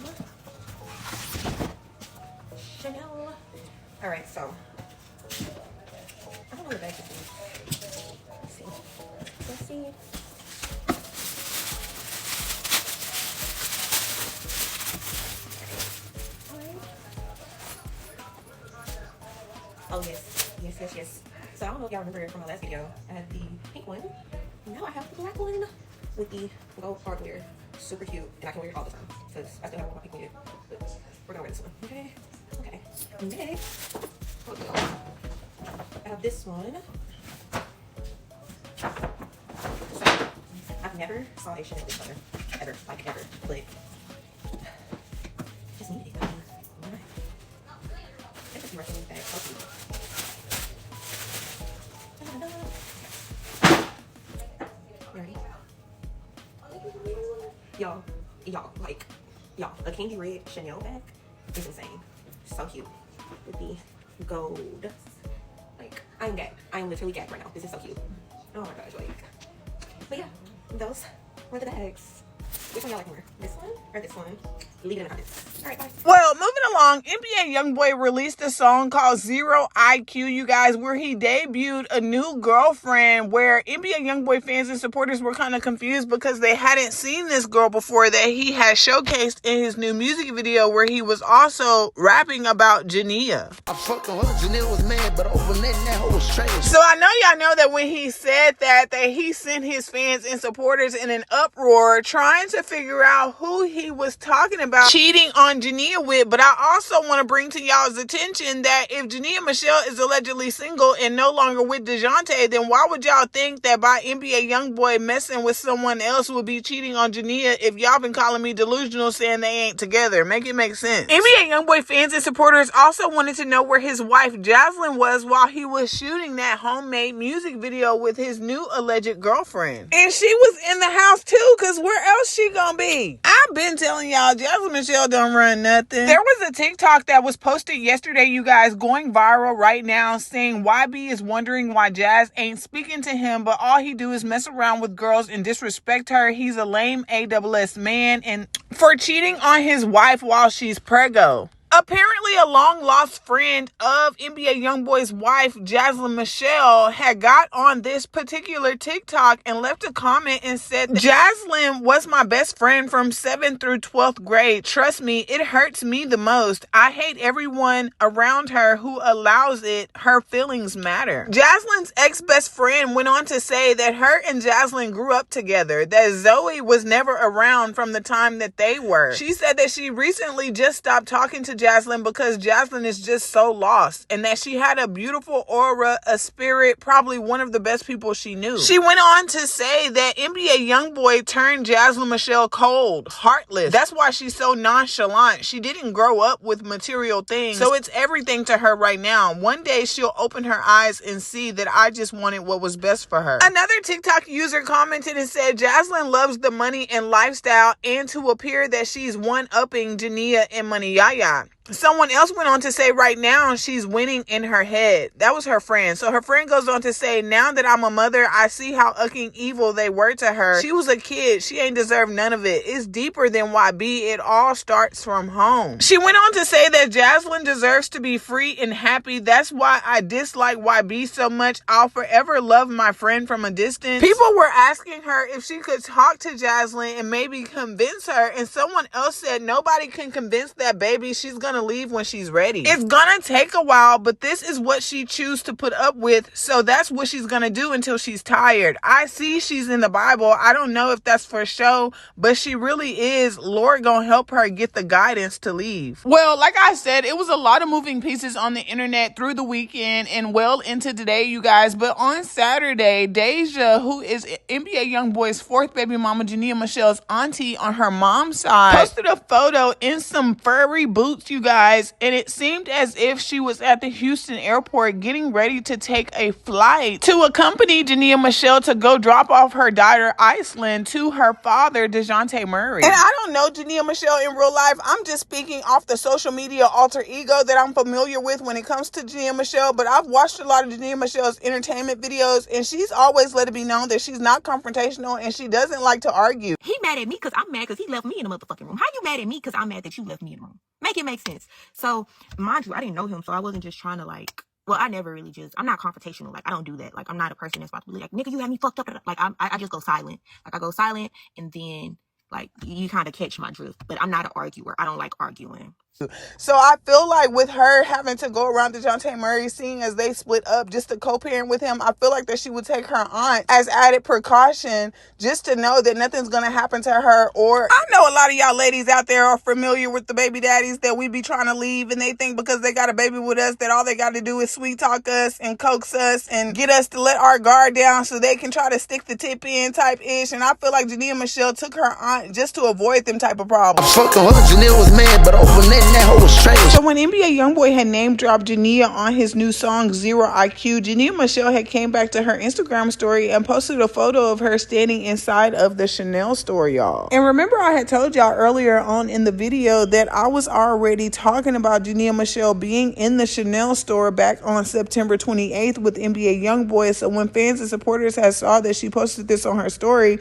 All right, so I don't know what the bag is. Let's see. Let's see. Oh yes. So I don't know if y'all remember from my last video, I had the pink one. Now I have the black one with the gold hardware. Super cute, and I can wear it all the time because I still have my pink one. But we're gonna wear this one. Okay. Next, I have this one. So I've never saw a Chanel this color ever, like ever, but just needed it. Why not? I think I'm rushing this bag. Y'all, a candy red Chanel bag is insane. So cute with the gold. Like, I'm gagged. I'm literally gagged right now. This is so cute. Oh my gosh, like. But yeah, those were the bags. Which one y'all like more? This one or this one? Leave it in the comments. All right, bye. Well, moving along, NBA Youngboy released a song called Zero IQ, you guys, where he debuted a new girlfriend, where NBA Youngboy fans and supporters were kind of confused because they hadn't seen this girl before that he had showcased in his new music video, where he was also rapping about Jania. I fucked her, Jania was mad, but over that hoe was trash. So I know y'all know that when he said that he sent his fans and supporters in an uproar trying to figure out who he was talking about cheating on Jania with. But I also want to bring to y'all's attention that if Jania Meshell is allegedly single and no longer with DeJounte, then why would y'all think that by NBA Youngboy messing with someone else would be cheating on Jania if y'all been calling me delusional saying they ain't together? Make it make sense. NBA Youngboy fans and supporters also wanted to know where his wife Jazlyn was while he was shooting that homemade music video with his new alleged girlfriend. And she was in the house too, because where else she gonna be? I've been telling y'all, Jazlyn Mychelle don't run nothing. There was a TikTok that was posted yesterday, you guys, going viral right now, saying YB is wondering why Jazz ain't speaking to him, but all he do is mess around with girls and disrespect her. He's a lame AWS man and for cheating on his wife while she's preggo. Apparently, a long-lost friend of NBA Youngboy's wife, Jazlyn Meshell, had got on this particular TikTok and left a comment and said, Jazlyn was my best friend from 7th through 12th grade. Trust me, it hurts me the most. I hate everyone around her who allows it. Her feelings matter. Jazlyn's ex-best friend went on to say that her and Jazlyn grew up together, that Zoe was never around from the time that they were. She said that she recently just stopped talking to Jazlyn because Jazlyn is just so lost, and that she had a beautiful aura, a spirit, probably one of the best people she knew. She went on to say that NBA Youngboy turned Jazlyn Meshell cold, heartless. That's why she's so nonchalant. She didn't grow up with material things, so it's everything to her right now. One day she'll open her eyes and see that I just wanted what was best for her. Another TikTok user commented and said Jazlyn loves the money and lifestyle, and to appear that she's one-upping Jania and Money Yaya. Someone else went on to say right now she's winning in her head. That was her friend. So her friend goes on to say, now that I'm a mother, I see how fucking evil they were to her. She was a kid. She ain't deserved none of it. It's deeper than YB. It all starts from home. She went on to say that Jazlyn deserves to be free and happy. That's why I dislike YB so much. I'll forever love my friend from a distance. People were asking her if she could talk to Jazlyn and maybe convince her. And someone else said nobody can convince that baby. She's gonna leave when she's ready. It's gonna take a while, but this is what she chooses to put up with, so that's what she's gonna do until she's tired. I see she's in the Bible. I don't know if that's for show, but she really is. Lord gonna help her get the guidance to leave. Well, like I said, it was a lot of moving pieces on the internet through the weekend and well into today, you guys, but on Saturday, Deja, who is NBA Youngboy's fourth baby mama, Jania Meshell's auntie on her mom's side, posted a photo in some furry boots, you guys, and it seemed as if she was at the Houston airport getting ready to take a flight to accompany Jania Meshell to go drop off her daughter Iceland to her father, DeJounte Murray. And I don't know Jania Meshell in real life. I'm just speaking off the social media alter ego that I'm familiar with when it comes to Jania Meshell, but I've watched a lot of Jania Meshell's entertainment videos, and she's always let it be known that she's not confrontational and she doesn't like to argue. He mad at me because I'm mad because he left me in the motherfucking room. How you mad at me because I'm mad that you left me in the room? Make it make sense. So, mind you, I didn't know him, so I wasn't just trying to like. Well, I never really I'm not confrontational. Like, I don't do that. Like, I'm not a person that's about to be like, nigga, you had me fucked up. Like, I just go silent. Like, I go silent, and then, like, you kind of catch my drift. But I'm not an arguer. I don't like arguing. So I feel like with her having to go around DeJounte Murray, seeing as they split up just to co-parent with him, I feel like that she would take her aunt as added precaution just to know that nothing's going to happen to her. Or I know a lot of y'all ladies out there are familiar with the baby daddies that we be trying to leave, and they think because they got a baby with us that all they got to do is sweet talk us and coax us and get us to let our guard down so they can try to stick the tip in type ish. And I feel like Jania Meshell took her aunt just to avoid them type of problems. Fucking her, Janelle was mad, but over that hoe was trash. So when NBA Youngboy had name dropped Jania on his new song Zero IQ, Jania Meshell had came back to her Instagram story and posted a photo of her standing inside of the Chanel store, y'all. And remember, I had told y'all earlier on in the video that I was already talking about Jania Meshell being in the Chanel store back on September 28th with NBA Youngboy. So when fans and supporters had saw that she posted this on her story,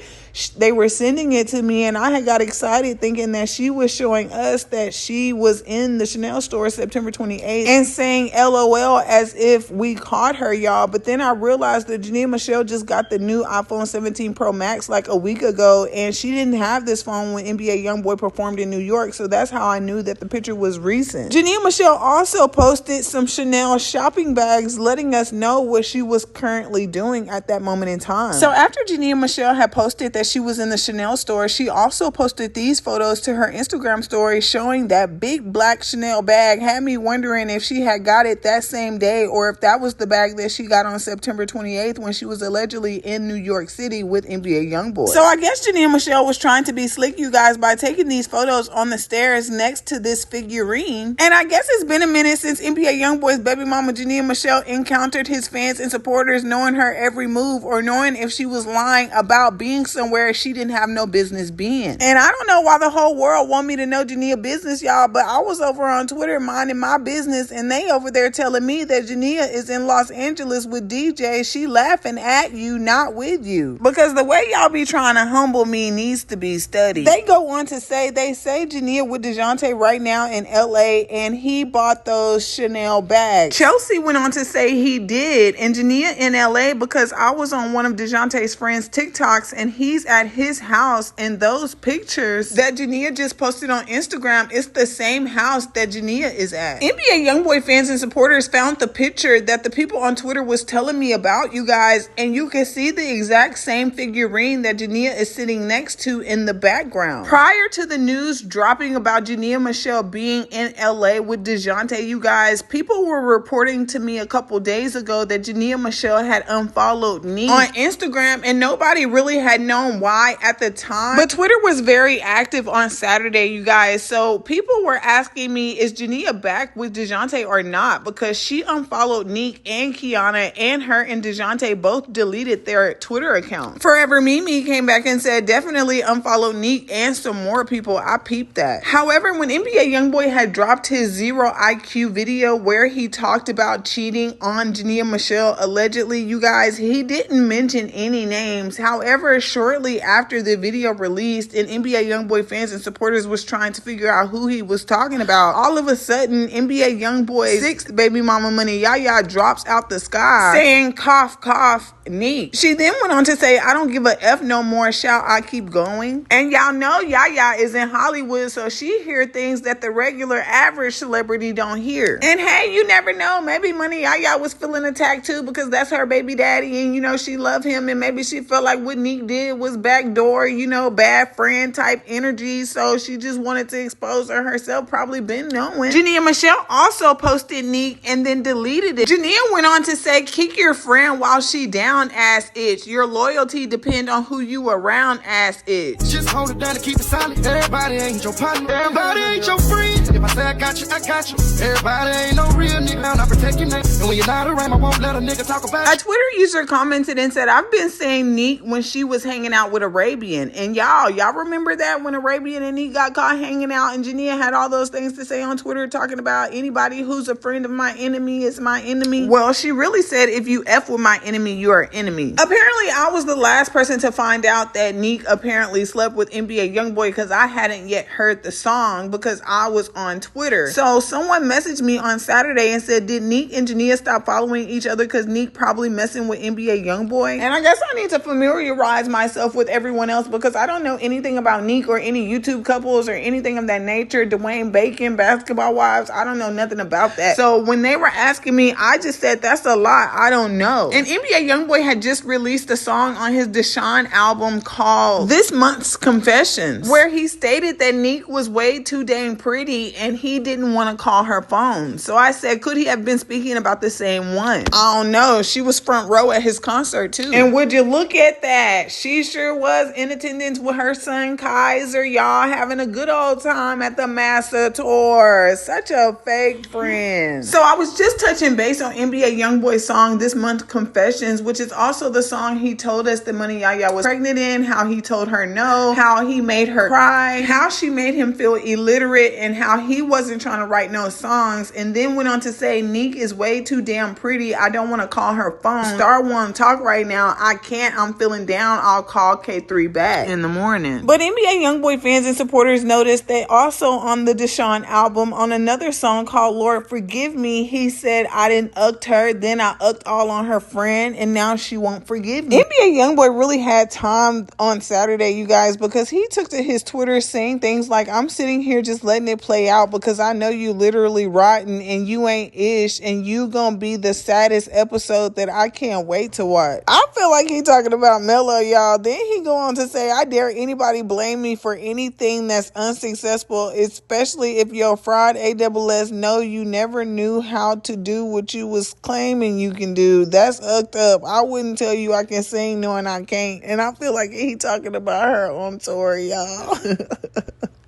they were sending it to me, and I had got excited thinking that she was showing us that she was in the Chanel store September 28th and saying LOL as if we caught her, y'all. But then I realized that Jania Meshell just got the new iPhone 17 Pro Max like a week ago, and she didn't have this phone when NBA Youngboy performed in New York, so that's how I knew that the picture was recent. Jania Meshell also posted some Chanel shopping bags letting us know what she was currently doing at that moment in time. So after Jania Meshell had posted that she was in the Chanel store, she also posted these photos to her Instagram story showing that big black Chanel bag. Had me wondering if she had got it that same day or if that was the bag that she got on September 28th when she was allegedly in New York City with NBA Youngboy. So I guess Jania Meshell was trying to be slick, you guys, by taking these photos on the stairs next to this figurine. And I guess it's been a minute since NBA Youngboy's baby mama Jania Meshell encountered his fans and supporters knowing her every move or knowing if she was lying about being somewhere she didn't have no business being. And I don't know why the whole world want me to know Jania business, y'all, but I was over on Twitter minding my business, and they over there telling me that Jania is in Los Angeles with DJ. She laughing at you, not with you. Because the way y'all be trying to humble me needs to be studied. They go on to say, they say Jania with DeJounte right now in LA, and he bought those Chanel bags. Chelsea went on to say he did, and Jania in LA because I was on one of DeJounte's friends' TikToks, and he's at his house, and those pictures that Jania just posted on Instagram, it's the same house that Jania is at. NBA Youngboy fans and supporters found the picture that the people on Twitter was telling me about, you guys, and you can see the exact same figurine that Jania is sitting next to in the background. Prior to the news dropping about Jania Meshell being in LA with DeJounte, you guys, people were reporting to me a couple days ago that Jania Meshell had unfollowed Nique on Instagram, and nobody really had known why at the time. But Twitter was very active on Saturday, you guys, so people were asking me, is Jania back with DeJounte or not? Because she unfollowed Nique and Kiana, and her and DeJounte both deleted their Twitter accounts. Forever Mimi came back and said definitely unfollow Nique and some more people. I peeped that. However, when NBA Youngboy had dropped his Zero IQ video where he talked about cheating on Jania Meshell allegedly, you guys, he didn't mention any names. However, shortly after the video released and NBA Youngboy fans and supporters was trying to figure out who he was talking about, all of a sudden NBA Youngboy's sixth baby mama money Yaya drops out the sky saying cough cough Nique. She then went on to say, I don't give a F no more, shall I keep going? And y'all know Yaya is in Hollywood, so she hear things that the regular average celebrity don't hear. And hey, you never know, maybe Money Yaya was feeling attacked too because that's her baby daddy, and you know she loved him, and maybe she felt like what Nique did was backdoor, you know, bad friend type energy, so she just wanted to expose her herself, probably been knowing. Jania Meshell also posted Nique and then deleted it. Jania went on to say, kick your friend while she down, ass itch. Your loyalty depend on who you around, ass itch. Just hold it down and keep it solid. Everybody ain't your partner. Everybody ain't your friend. If I say I got you, I got you. Everybody ain't no real nigga. I'm not protecting that. And when you're not around, I won't let a nigga talk about you. A Twitter user commented and said, I've been saying Nique when she was hanging out with Arabian. And y'all, y'all. Y'all remember that when Arabian and Nique got caught hanging out and Jania had all those things to say on Twitter talking about anybody who's a friend of my enemy is my enemy? Well, she really said if you F with my enemy, you are enemy. Apparently, I was the last person to find out that Nique apparently slept with NBA Youngboy because I hadn't yet heard the song because I was on Twitter. So someone messaged me on Saturday and said, did Nique and Jania stop following each other because Nique probably messing with NBA Youngboy? And I guess I need to familiarize myself with everyone else because I don't know anything about Nique or any YouTube couples or anything of that nature. Dwayne Bacon, Basketball Wives, I don't know nothing about that. So when they were asking me, I just said, that's a lie. I don't know. And NBA Youngboy had just released a song on his Dayone album called This Month's Confessions, where he stated that Nique was way too dang pretty and he didn't want to call her phone. So I said, could he have been speaking about the same one? I don't know. She was front row at his concert too. And would you look at that? She sure was in attendance with her son Kaiser, y'all, having a good old time at the Master Tour. Such a fake friend. So I was just touching base on NBA Youngboy's song This Month's Confessions, which is also the song he told us that Money Yaya was pregnant in, how he told her no, how he made her cry, how she made him feel illiterate, and how he wasn't trying to write no songs, and then went on to say Nique is way too damn pretty. I don't want to call her phone. Star won't talk right now. I can't. I'm feeling down. I'll call K3 back in the morning. But NBA Youngboy fans and supporters noticed that also on the Dayone album, on another song called Lord Forgive Me, he said, I didn't ucked her, then I ucked all on her friend, and now she won't forgive me. NBA Youngboy really had time on Saturday, you guys, because he took to his Twitter saying things like, I'm sitting here just letting it play out because I know you literally rotten and you ain't ish and you gonna be the saddest episode that I can't wait to watch. I feel like he talking about Mello, y'all. Then he go on to say, I dare anybody blame me for anything that's unsuccessful, especially if your fraud AWS know you never knew how to do what you was claiming you can do. That's ucked up. I wouldn't tell you I can sing knowing I can't. And I feel like he talking about her on tour, y'all.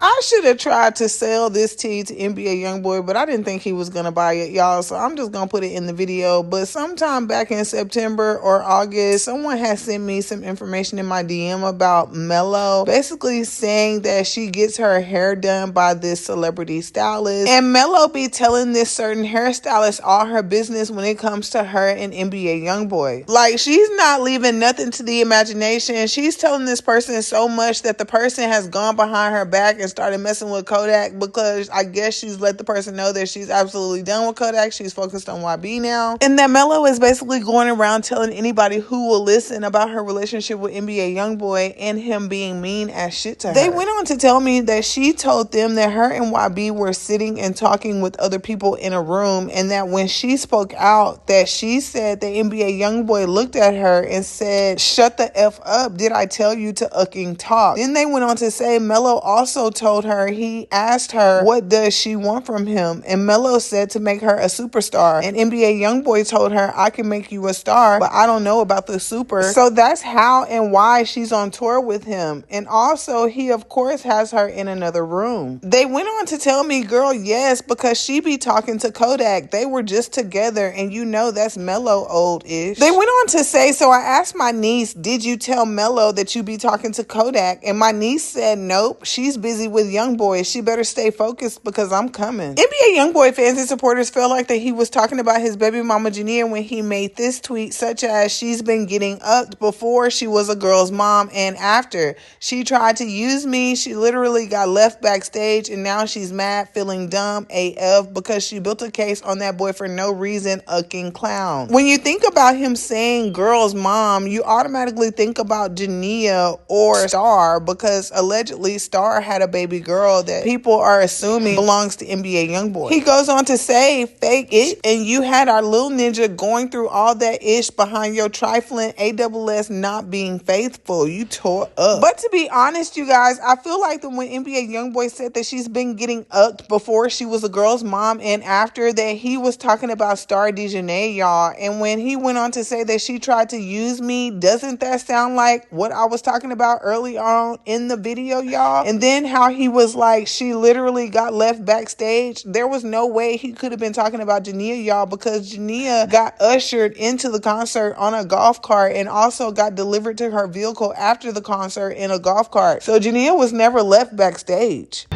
I should have tried to sell this tea to NBA Youngboy, but I didn't think he was going to buy it, y'all. So I'm just going to put it in the video. But sometime back in September or August, someone has sent me some information in my DM about Mello, basically saying that she gets her hair done by this celebrity stylist. And Mello be telling this certain hairstylist all her business when it comes to her and NBA Youngboy. Like, she's not leaving nothing to the imagination. She's telling this person so much that the person has gone behind her back and started messing with Kodak because I guess she's let the person know that she's absolutely done with Kodak. She's focused on YB now. And that Mello is basically going around telling anybody who will listen about her relationship with NBA Youngboy and him being mean as shit to her. They went on to tell me that she told them that her and YB were sitting and talking with other people in a room, and that when she spoke out, that she said that NBA Youngboy looked at her and said, shut the F up. Did I tell you to fucking talk? Then they went on to say Mello also told her, he asked her what does she want from him, and Mello said to make her a superstar, and NBA Youngboy told her, I can make you a star, but I don't know about the super. So that's how and why she's on tour with him. And also he of course has her in another room. They went on to tell me, girl, yes, because she be talking to Kodak. They were just together, and you know that's Mello old-ish. They went on to say, so I asked my niece, did you tell Mello that you be talking to Kodak? And my niece said, nope, she's busy with Youngboy. She better stay focused because I'm coming. NBA Youngboy fans and supporters felt like that he was talking about his baby mama Jania when he made this tweet, such as, she's been getting upped before she was a girl's mom and after. She tried to use me. She literally got left backstage, and now she's mad, feeling dumb AF because she built a case on that boy for no reason, ucking clown. When you think about him saying girl's mom, you automatically think about Jania or Star, because allegedly Star had a baby girl that people are assuming belongs to NBA Youngboy. He goes on to say, fake it, and you had our little ninja going through all that ish behind your trifling AWS not being faithful. You tore up. But to be honest, you guys, I feel like that when NBA Youngboy said that she's been getting upped before she was a girl's mom and after, that he was talking about Star Dayone, y'all. And when he went on to say that she tried to use me, doesn't that sound like what I was talking about early on in the video, y'all? And then how how he was like, she literally got left backstage? There was no way he could have been talking about Jania, y'all, because Jania got ushered into the concert on a golf cart and also got delivered to her vehicle after the concert in a golf cart. So Jania was never left backstage.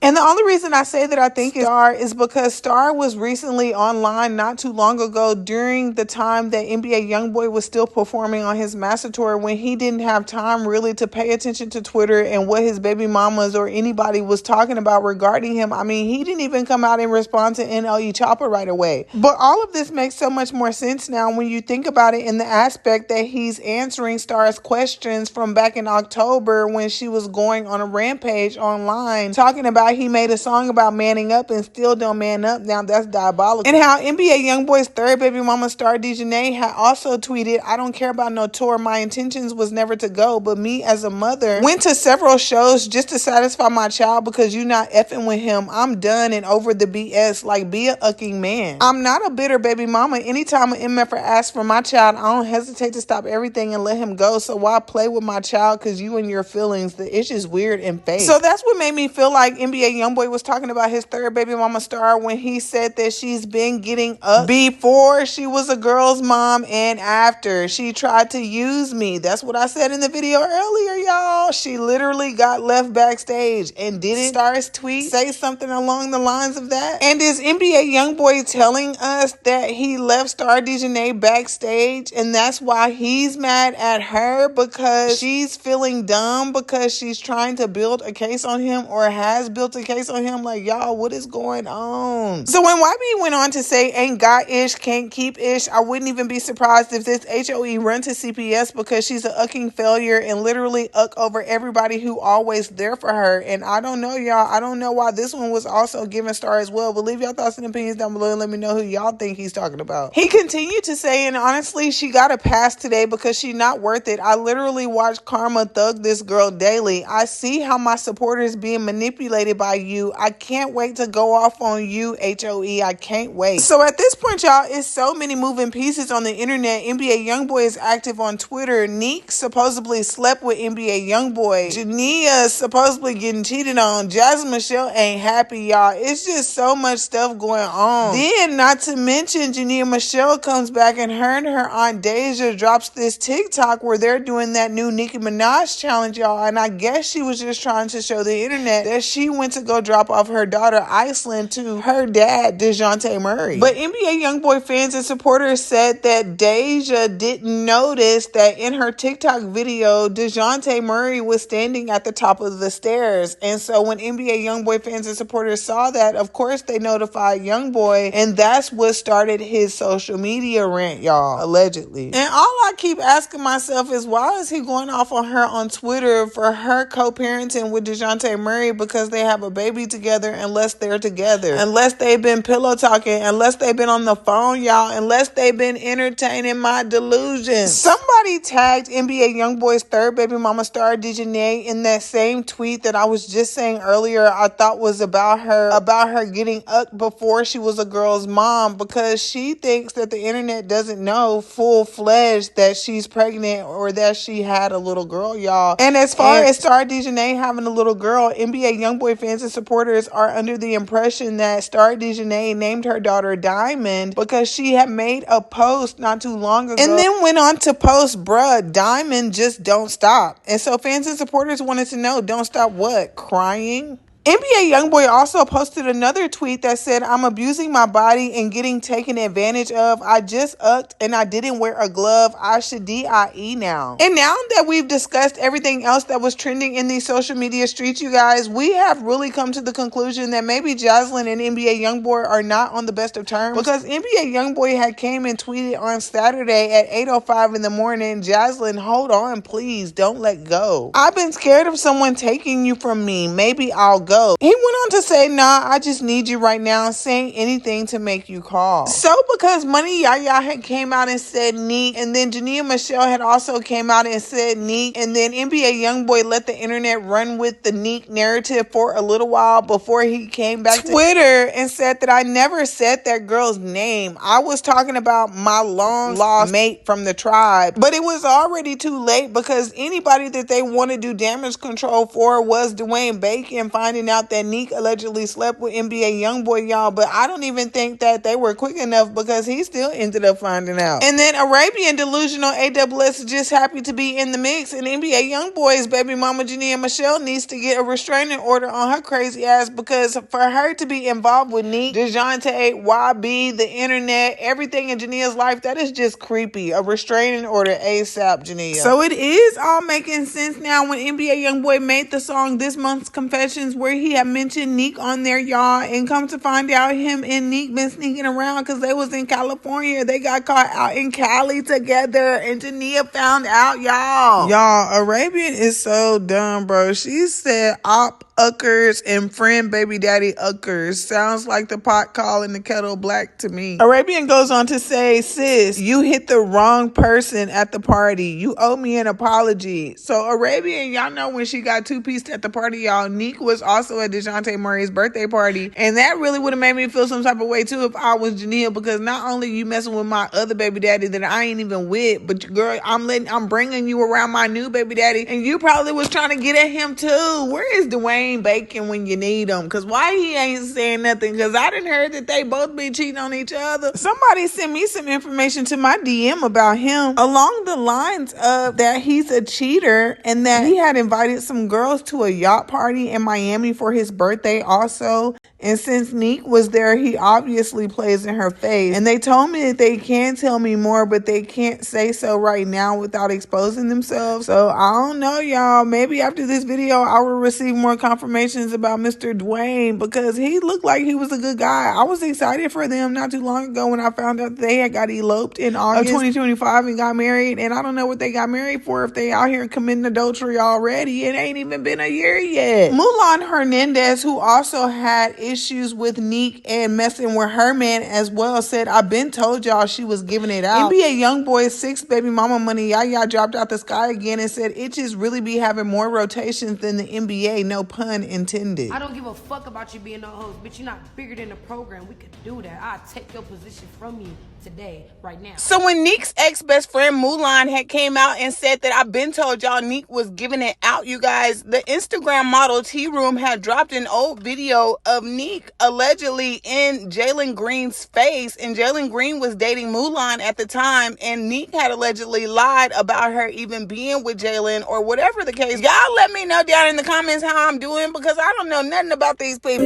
And the only reason I say that I think it's Star is because Star was recently online not too long ago during the time that NBA Youngboy was still performing on his Master Tour, when he didn't have time really to pay attention to Twitter and what his baby mamas or anybody was talking about regarding him. I mean, he didn't even come out and respond to NLE Chopper right away. But all of this makes so much more sense now when you think about it in the aspect that he's answering Star's questions from back in October when she was going on a rampage online talking about he made a song about manning up and still don't man up. Now that's diabolical. And how NBA Youngboy's third baby mama, Star Dayone, had also tweeted, "I don't care about no tour. My intentions was never to go, but me as a mother went to several shows just to satisfy my child because you not effing with him. I'm done and over the BS. Like, be a ucking man. I'm not a bitter baby mama. Anytime an MFer asks for my child, I don't hesitate to stop everything and let him go. So why play with my child because you and your feelings? It's just weird and fake." So that's what made me feel like NBA Youngboy was talking about his third baby mama, Star, when he said that she's been getting up before she was a girl's mom and after. She tried to use me. That's what I said in the video earlier, y'all. She literally got left backstage. And didn't Star's tweet say something along the lines of that? And is NBA Youngboy telling us that he left Star Dayone backstage and that's why he's mad at her because she's feeling dumb because she's trying to build a case on him or has built a case on him? Like, y'all, what is going on? So when YB went on to say ain't got ish, can't keep ish, I wouldn't even be surprised if this HOE run to CPS because she's a ucking failure and literally uck over everybody who always there for her. And I don't know, y'all. I don't know why this one was also given Star as well. But leave your thoughts and opinions down below and let me know who y'all think he's talking about. He continued to say, and honestly, she got a pass today because she's not worth it. I literally watch Karma thug this girl daily. I see how my supporters being manipulated by you. I can't wait to go off on you, HOE. I can't wait. So at this point, y'all, it's so many moving pieces on the internet. NBA Youngboy is active on Twitter. Nique supposedly slept with NBA Youngboy. Jania supposedly getting cheated on. Jazlyn Meshell ain't happy, y'all. It's just so much stuff going on. Then, not to mention, Jania Meshell comes back and her Aunt Deja drops this TikTok where they're doing that new Nicki Minaj challenge, y'all. And I guess she was just trying to show the internet that she went to go drop off her daughter Iceland to her dad, DeJounte Murray. But NBA Youngboy fans and supporters said that Deja didn't notice that in her TikTok video, DeJounte Murray was standing at the top of the stairs. And so when NBA Youngboy fans and supporters saw that, of course they notified Youngboy, and that's what started his social media rant, y'all, allegedly. And all I keep asking myself is, why is he going off on her on Twitter for her co-parenting with DeJounte Murray because they have a baby together, unless they're together, unless they've been pillow talking, unless they've been on the phone, y'all, unless they've been entertaining my delusions. Somebody tagged NBA Youngboy's third baby mama, Star Dayone, in that same tweet that I was just saying earlier I thought was about her getting up before she was a girl's mom, because she thinks that the internet doesn't know full-fledged that she's pregnant or that she had a little girl, y'all. And as far as Star Dayone having a little girl, NBA Youngboy fans and supporters are under the impression that Star Dayone named her daughter Diamond because she had made a post not too long ago and then went on to post, bruh, Diamond just don't stop. And so fans and supporters wanted to know, don't stop what? Crying? NBA Youngboy also posted another tweet that said, I'm abusing my body and getting taken advantage of. I just ucked and I didn't wear a glove. I should DIE now. And now that we've discussed everything else that was trending in these social media streets, you guys, we have really come to the conclusion that maybe Jazlyn and NBA Youngboy are not on the best of terms, because NBA Youngboy had came and tweeted on Saturday at 8:05 in the morning, Jazlyn, hold on, please, don't let go. I've been scared of someone taking you from me. Maybe I'll go. He went on to say, nah, I just need you right now, saying anything to make you call. So because Money Yaya had came out and said Nique, and then Jania Meshell had also came out and said Nique, and then NBA Youngboy let the internet run with the Nique narrative for a little while before he came back to Twitter and said that I never said that girl's name. I was talking about my long lost mate from the tribe, but it was already too late because anybody that they want to do damage control for was Dwayne Bacon finding out that Nique allegedly slept with NBA Youngboy, y'all, but I don't even think that they were quick enough because he still ended up finding out. And then Arabian Delusional AWS is just happy to be in the mix, and NBA Youngboy's baby mama Jania Meshell needs to get a restraining order on her crazy ass because for her to be involved with Nique, DeJounte, YB, the internet, everything in Jania's life, that is just creepy. A restraining order ASAP, Jania. So it is all making sense now when NBA Youngboy made the song This Month's Confessions where he had mentioned Nique on there, y'all, and come to find out him and Nique been sneaking around because they was in California. They got caught out in Cali together and Jania found out, y'all. Y'all, Arabian is so dumb, bro. She said op uckers and friend baby daddy uckers. Sounds like the pot calling the kettle black to me. Arabian goes on to say, sis, you hit the wrong person at the party. You owe me an apology. So Arabian, y'all know when she got two-pieced at the party, y'all, Nique was also at DeJounte Murray's birthday party. And that really would have made me feel some type of way too if I was Jania, because not only you messing with my other baby daddy that I ain't even with, but girl, I'm bringing you around my new baby daddy, and you probably was trying to get at him too. Where is Dwayne Bacon when you need him? Because why he ain't saying nothing? Because I done heard that they both be cheating on each other. Somebody sent me some information to my DM about him along the lines of that he's a cheater and that he had invited some girls to a yacht party in Miami for his birthday also. And since Nique was there, he obviously plays in her face. And they told me that they can tell me more, but they can't say so right now without exposing themselves. So I don't know, y'all. Maybe after this video, I will receive more confirmations about Mr. Dwayne because he looked like he was a good guy. I was excited for them not too long ago when I found out they had got eloped in August of 2025 and got married. And I don't know what they got married for if they out here committing adultery already. It ain't even been a year yet. Mulan Hernandez, who also had issues with Nique and messing with her man as well, said, I've been told y'all she was giving it out. NBA Youngboy's 6th baby mama Money Yaya dropped out the sky again and said it just really be having more rotations than the NBA, no pun intended. I don't give a fuck about you being no host, bitch. You're not bigger than the program. We could do that. I'll take your position from you today, right now. So when Nique's ex-best friend Mulan had came out and said that I've been told y'all Nique was giving it out, you guys, the Instagram model Tea Room had dropped an old video of Nique allegedly in Jalen Green's face, and Jalen Green was dating Mulan at the time, and Nique had allegedly lied about her even being with Jalen or whatever the case. Y'all let me know down in the comments how I'm doing because I don't know nothing about these people.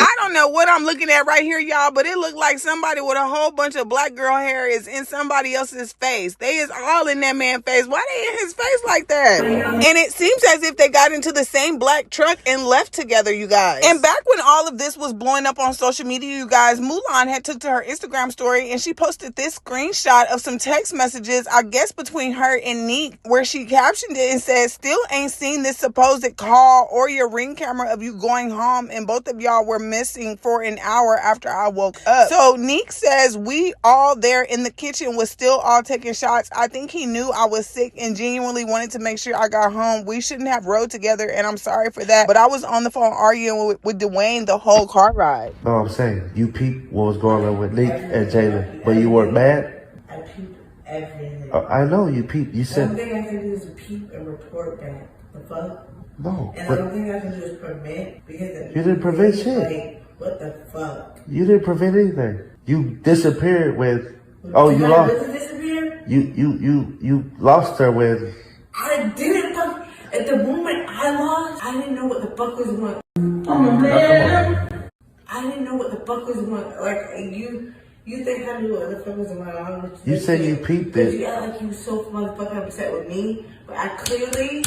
I don't know what I'm looking at right here, y'all, but it looked like somebody with a whole bunch of black girl hair is in somebody else's face. They is all in that man's face. Why they in his face like that? And it seems as if they got into the same black truck and left together, you guys. And back when all of this was blowing up on social media, you guys, Mulan had took to her Instagram story and she posted this screenshot of some text messages, I guess between her and Nique, where she captioned it and said, still ain't seen this supposed call or your ring camera of you going home, and both of y'all were missing for an hour after I woke up. So Nique says we all there in the kitchen was still all taking shots. I think he knew I was sick and genuinely wanted to make sure I got home. We shouldn't have rode together and I'm sorry for that, but I was on the phone arguing with Dwayne the whole car ride. No, I'm saying you peeped what was going on with Nique and Jalen, but you weren't mad? I peeped everything. I know you peeped. You said... The only thing I can do is peep and report back. The fuck? No. And the only thing I can do is prevent, because... You didn't prevent shit. Like, what the fuck? You didn't prevent anything. You disappeared with... Oh, you lost... Disappear? You lost her with... I didn't fuck... At the moment I lost, I didn't know what the fuck was going on. I didn't know what the fuck was going on. Like, you think I knew what the fuck was going on? You said you peeped it. You act like you was so motherfucking upset with me, but I clearly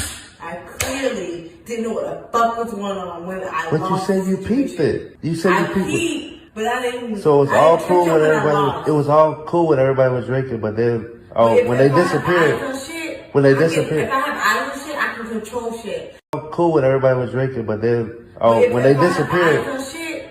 didn't know what the fuck was going on when I But lost. you said you peeped it. You said you peeped it. But I didn't. So it was all cool when everybody. It was all cool when everybody was drinking, but then when they disappeared. If I have eyes and shit, I can control shit. I'm cool when everybody was drinking, but then when they disappeared,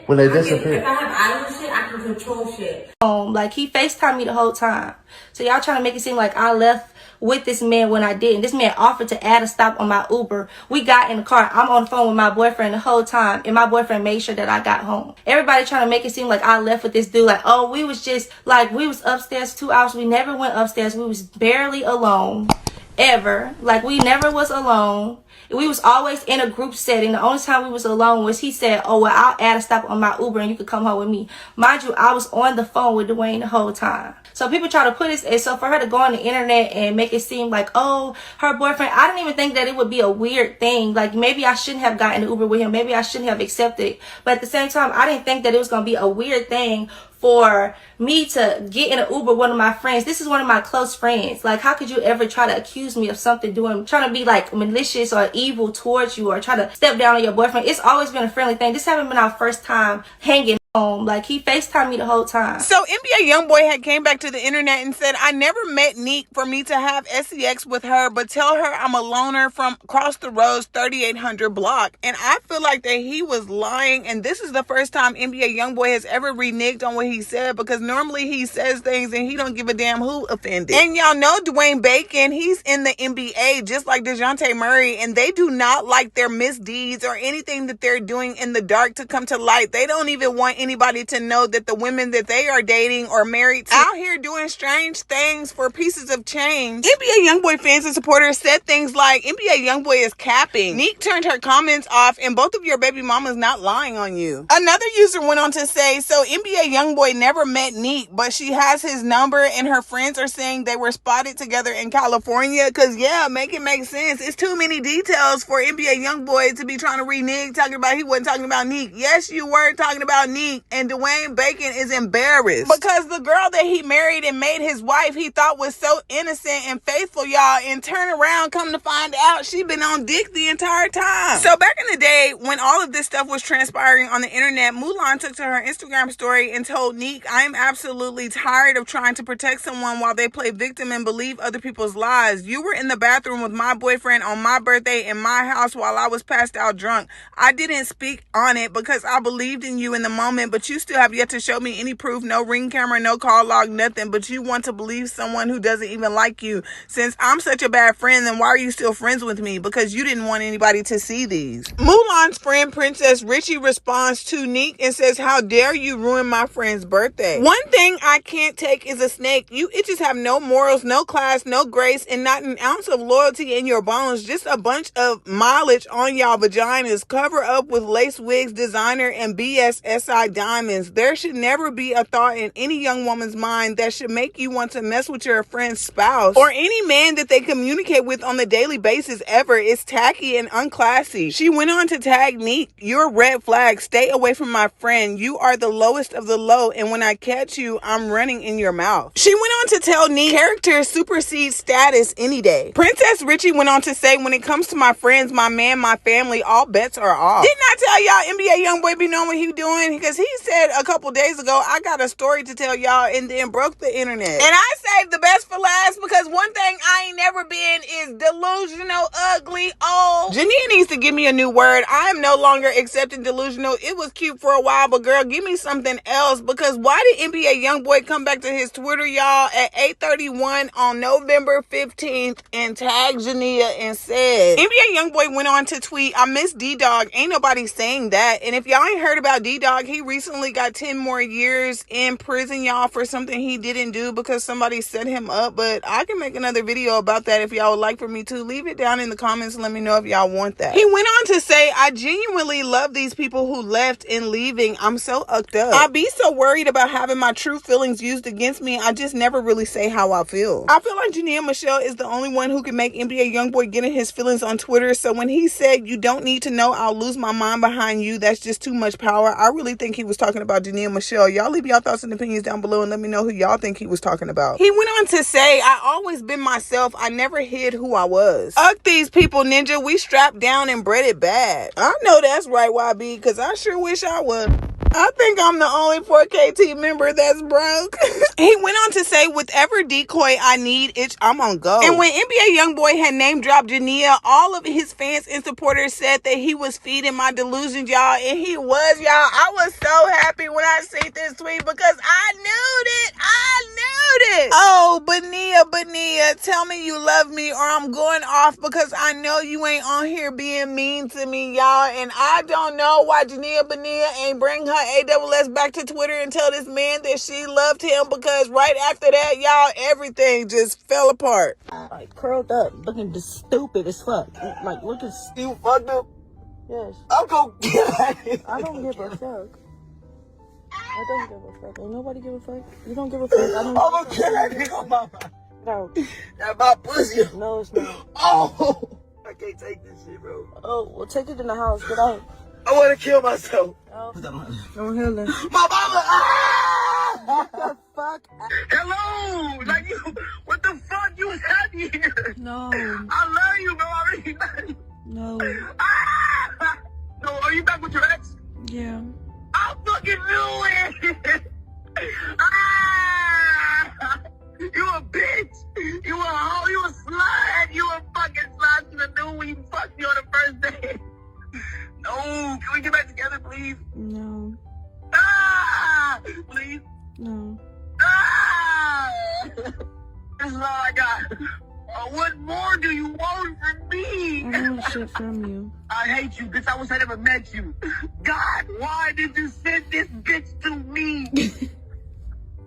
If I have eyes on shit, I can control shit. Like he FaceTimed me the whole time. So y'all trying to make it seem like I left with this man when I didn't. This man offered to add a stop on my Uber. We got in the car. I'm on the phone with my boyfriend the whole time, and my boyfriend made sure that I got home. Everybody trying to make it seem like I left with this dude. Like, oh, we was upstairs 2 hours. We never went upstairs. We was barely alone. Ever. Like, we never was alone. We was always in a group setting. The only time we was alone was he said, oh, well, I'll add a stop on my Uber and you could come home with me. Mind you, I was on the phone with Dayone the whole time. So people try to put it, and so for her to go on the internet and make it seem like, oh, her boyfriend, I didn't even think that it would be a weird thing. Like, maybe I shouldn't have gotten the Uber with him. Maybe I shouldn't have accepted it. But at the same time, I didn't think that it was going to be a weird thing for me to get in an Uber with one of my friends. This is one of my close friends. Like, how could you ever try to accuse me of something trying to be like malicious or evil towards you or try to step down on your boyfriend? It's always been a friendly thing. This haven't been our first time hanging home. Like, he FaceTimed me the whole time. So NBA Youngboy had came back to the internet and said, I never met Nique for me to have sex with her, but tell her I'm a loner from across the road's 3800 block. And I feel like that he was lying, and this is the first time NBA Youngboy has ever reneged on what he said, because normally he says things and he don't give a damn who offended. And y'all know Dwayne Bacon, he's in the NBA just like DeJounte Murray, and they do not like their misdeeds or anything that they're doing in the dark to come to light. They don't even want anybody to know that the women that they are dating or married to out here doing strange things for pieces of change. NBA Youngboy fans and supporters said things like, NBA Youngboy is capping. Nique turned her comments off, and both of your baby mamas not lying on you. Another user went on to say, so NBA Youngboy never met Nique, but she has his number, and her friends are saying they were spotted together in California. Because yeah, make it make sense. It's too many details for NBA Youngboy to be trying to renege, talking about he wasn't talking about Nique. Yes, you were talking about Nique. And Dwayne Bacon is embarrassed because the girl that he married and made his wife he thought was so innocent and faithful, y'all, and turn around, come to find out she been on dick the entire time. So back in the day when all of this stuff was transpiring on the internet, Mulan took to her Instagram story and told Nique, I am absolutely tired of trying to protect someone while they play victim and believe other people's lies. You were in the bathroom with my boyfriend on my birthday in my house while I was passed out drunk. I didn't speak on it because I believed in you in the moment, but you still have yet to show me any proof, no ring camera, no call log, nothing. But you want to believe someone who doesn't even like you. Since I'm such a bad friend, then why are you still friends with me? Because you didn't want anybody to see these. Mulan's friend Princess Richie responds to Nique and says, how dare you ruin my friend's birthday? One thing I can't take is a snake. You itches have no morals, no class, no grace, and not an ounce of loyalty in your bones. Just a bunch of mileage on y'all vaginas. Cover up with lace wigs, designer, and BS SI diamonds. There should never be a thought in any young woman's mind that should make you want to mess with your friend's spouse or any man that they communicate with on the daily basis ever. It's tacky and unclassy. She went on to tag Nique, you're a red flag. Stay away from my friend. You are the lowest of the low, and when I catch you, I'm running in your mouth. She went on to tell Nique, character supersedes status any day. Princess Richie went on to say, when it comes to my friends, my man, my family, all bets are off. Didn't I tell y'all NBA Youngboy be knowing what he doing? Because he said a couple days ago, I got a story to tell y'all, and then broke the internet. And I saved the best for last because one thing I ain't never been is delusional, ugly, old. Jania needs to give me a new word. I am no longer accepting delusional. It was cute for a while, but girl, give me something else. Because why did NBA Youngboy come back to his Twitter, y'all, at 8:31 on November 15th and tag Jania and said, NBA Youngboy went on to tweet, I miss D-Dog. Ain't nobody saying that. And if y'all ain't heard about D-Dog, he recently got 10 more years in prison, y'all, for something he didn't do because somebody set him up. But I can make another video about that if y'all would like for me to. Leave it down in the comments and let me know if y'all want that. He went on to say, I genuinely love these people who left and leaving. I'm so ucked up. I be so worried about having my true feelings used against me. I just never really say how I feel. I feel like Jania Meshell is the only one who can make NBA Youngboy get in his feelings on Twitter. So when he said, you don't need to know I'll lose my mind behind you, that's just too much power. I really think he was talking about Jania Meshell. Y'all leave y'all thoughts and opinions down below and let me know who y'all think he was talking about. He went on to say, I always been myself. I never hid who I was. Uck these people, Ninja. We strapped down and bred it bad. I know that's right, YB, because I sure wish I was. I think I'm the only 4KT member that's broke. He went on to say, whatever decoy I need, I'm on go. And when NBA Youngboy had name dropped Jania, all of his fans and supporters said that he was feeding my delusions, y'all. And he was, y'all. I was so happy when I seen this tweet because I knew it. Oh, Bania, tell me you love me or I'm going off because I know you ain't on here being mean to me, y'all. And I don't know why Jania Bania ain't bring her AWS back to Twitter and tell this man that she loved him, because right after that, y'all, everything just fell apart. Like curled up, looking just stupid as fuck. Like looking You fucked up? Yes. I'm gonna get out of here. I don't give a fuck. I don't give a fuck. Ain't nobody give a fuck. You don't give a fuck. I don't. I'm gonna get out of here on my mind. No. That's my pussy. No, it's not. Oh, I can't take this shit, bro. Oh, well, take it in the house. Get out. I want to kill myself. Oh, hell no. My mama. Ah! What the fuck? Hello. Like you. What the fuck? You had me here. No. I love you, bro. I really love you. No. Ah! No, are you back with your ex? Yeah. I fucking knew it. Ah! You a bitch. You a hoe. You a slut. You a fucking slut. You should have known when you fucked me on the first day. No. Can we get back together, please? No. Ah! Please? No. Ah! This is all I got. What more do you want from me? I want shit from you. I hate you, bitch. I wish I never met you. God, why did you send this bitch to me?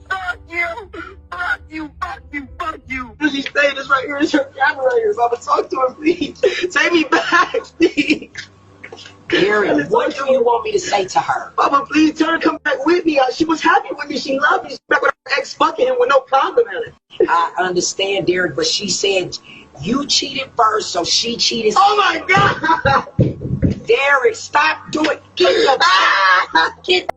Fuck you. Fuck you. Fuck you. Fuck you. She stayed. This right here is her camera right here. So I'm gonna talk to her, please. Take me back, please. Aaron, what do you want me to say to her? Mama, please tell her to come back with me. She was happy with me. She loved me. She's back with her ex fucking him with no problem in it. I understand, Derek, but she said you cheated first, so she cheated. Oh my God! Derek, stop doing. Get your get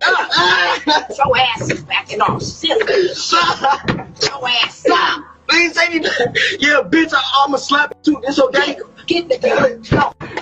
your ass is backing off. Silly. Your ass up. Please take me back. Yeah, bitch, I'ma slap you too. It's okay. Get the gun.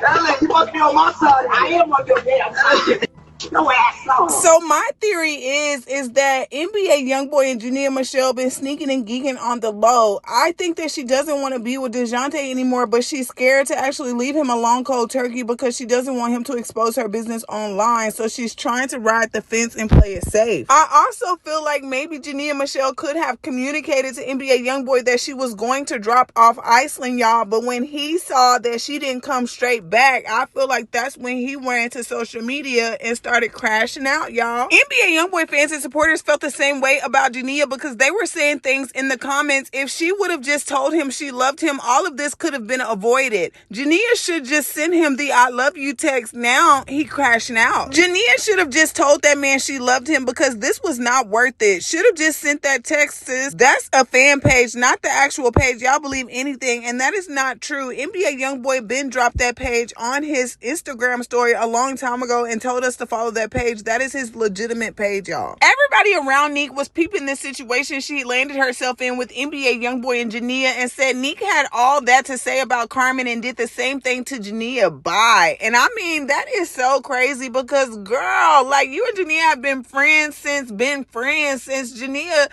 Ellen, you must be on my side. I am on your damn side. No ass on. So my theory is that NBA Youngboy and Jania Meshell been sneaking and geeking on the low. I think that she doesn't want to be with DeJounte anymore, but she's scared to actually leave him alone cold turkey because she doesn't want him to expose her business online. So she's trying to ride the fence and play it safe. I also feel like maybe Jania Meshell could have communicated to NBA Youngboy that she was going to drop off Iceland, y'all. But when he saw that she didn't come straight back, I feel like that's when he went to social media and started crashing out, y'all. NBA Youngboy fans and supporters felt the same way about Jania because they were saying things in the comments. If she would have just told him she loved him, all of this could have been avoided. Jania should just send him the I love you text. Now he crashing out. Jania should have just told that man she loved him because this was not worth it. Should have just sent that text, sis. That's a fan page, not the actual page. Y'all believe anything, and that is not true. NBA Youngboy been dropped that page on his Instagram story a long time ago and told us to follow that page. That is his legitimate page, y'all. Everybody around Nique was peeping this situation she landed herself in with NBA Youngboy and Jania and said Nique had all that to say about Carmen and did the same thing to Jania. Bye. And I mean, that is so crazy because, girl, like, you and Jania have been friends since Jania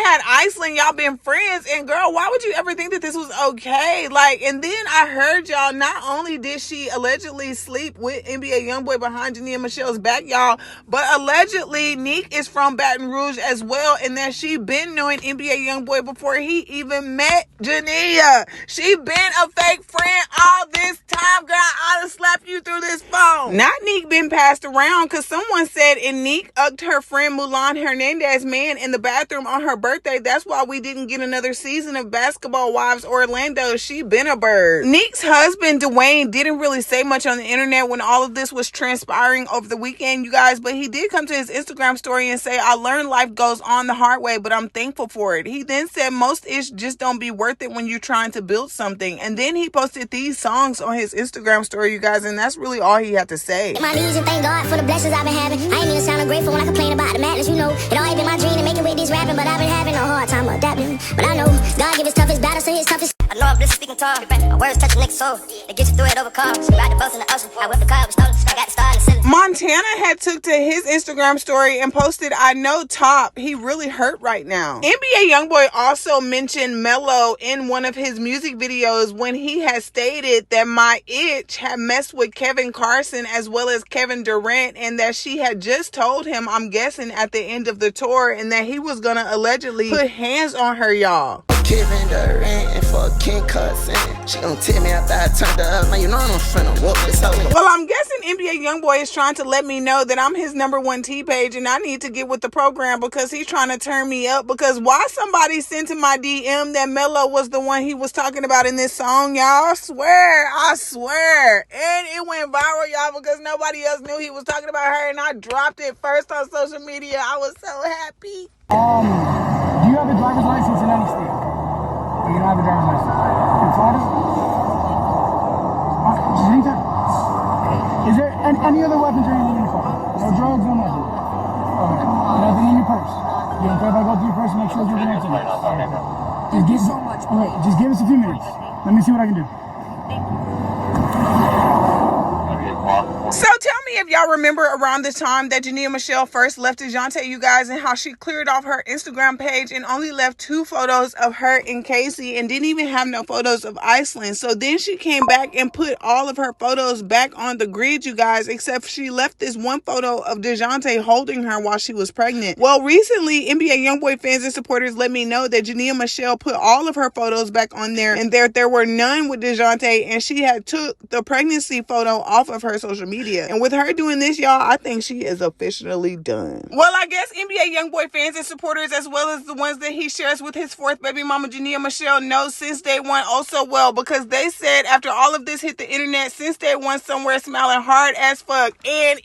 had Iceland. Y'all been friends, and girl, why would you ever think that this was okay? Like, and then I heard, y'all, not only did she allegedly sleep with NBA Youngboy behind Jania Meshell's back, y'all, but allegedly Nique is from Baton Rouge as well, and that she been knowing NBA Youngboy before he even met Jania. She been a fake friend all this time, girl. I'll slap you through this phone. Not Nique been passed around, because someone said and Nique ugged her friend Mulan Hernandez man in the bathroom on her birthday. That's why we didn't get another season of Basketball Wives Orlando. She been a bird. Nique's husband Dayone didn't really say much on the internet when all of this was transpiring over the weekend, you guys, but he did come to his Instagram story and say, I learned life goes on the hard way, but I'm thankful for it. He then said most ish just don't be worth it when you're trying to build something. And then he posted these songs on his Instagram story, you guys, and that's really all he had to say. My knees and thank God for the blessings I've been having. I ain't mean to sound ungrateful when I complain about the madness, you know. It always been my dream to make it with these rapping, but I've been having a hard time adapting. But I know God give his toughest battles to his toughest. I know I'm bliss speaking tongue. My words touch a nigga's soul. They get you through it over cars. Ride the boats in the ocean. I whip the car, was stolen. I got the star in the ceiling. Montana had took to his Instagram story and posted, I know Top, he really hurt right now. NBA Youngboy also mentioned Mello in one of his music videos when he had stated that My Itch had messed with Kevin Carson as well as Kevin Durant, and that she had just told him, I'm guessing at the end of the tour, and that he was gonna allegedly put hands on her, y'all. Kevin Durant and fucking Carson. She gon' tell me after I turned her up. Man, you know I'm finna whoop this hoe. Well, I'm guessing NBA Youngboy is trying to let me know that I'm his #1 T-page and I need to get with the program because he's trying to turn me up. Because why somebody sent in my DM that Mello was the one he was talking about in this song, y'all? I swear. And it went viral, y'all, because nobody else knew he was talking about her, and I dropped it first on social media. I was so happy. Do you have a driver's license in any state? Or you don't have a driver's license? In Florida? Just anytime. Is there any other weapons or anything in your car? No drugs, no nothing? Okay. Nothing in your purse? You don't care if I go through your purse and make sure you're going to it? Okay. Just give us a few minutes. Let me see what I can do. So tell me if y'all remember around the time that Jania Meshell first left Dayone, you guys, and how she cleared off her Instagram page and only left 2 photos of her and Casey and didn't even have no photos of Iceland. So then she came back and put all of her photos back on the grid, you guys, except she left this one photo of Dayone holding her while she was pregnant. Well, recently, NBA Youngboy fans and supporters let me know that Jania Meshell put all of her photos back on there, and there were none with Dayone, and she had took the pregnancy photo off of her social media. And with her doing this, y'all, I think she is officially done. Well, I guess NBA Youngboy fans and supporters, as well as the ones that he shares with his 4th baby mama, Jania Meshell, know since day one oh so well, because they said after all of this hit the internet, since day one somewhere smiling hard as fuck and is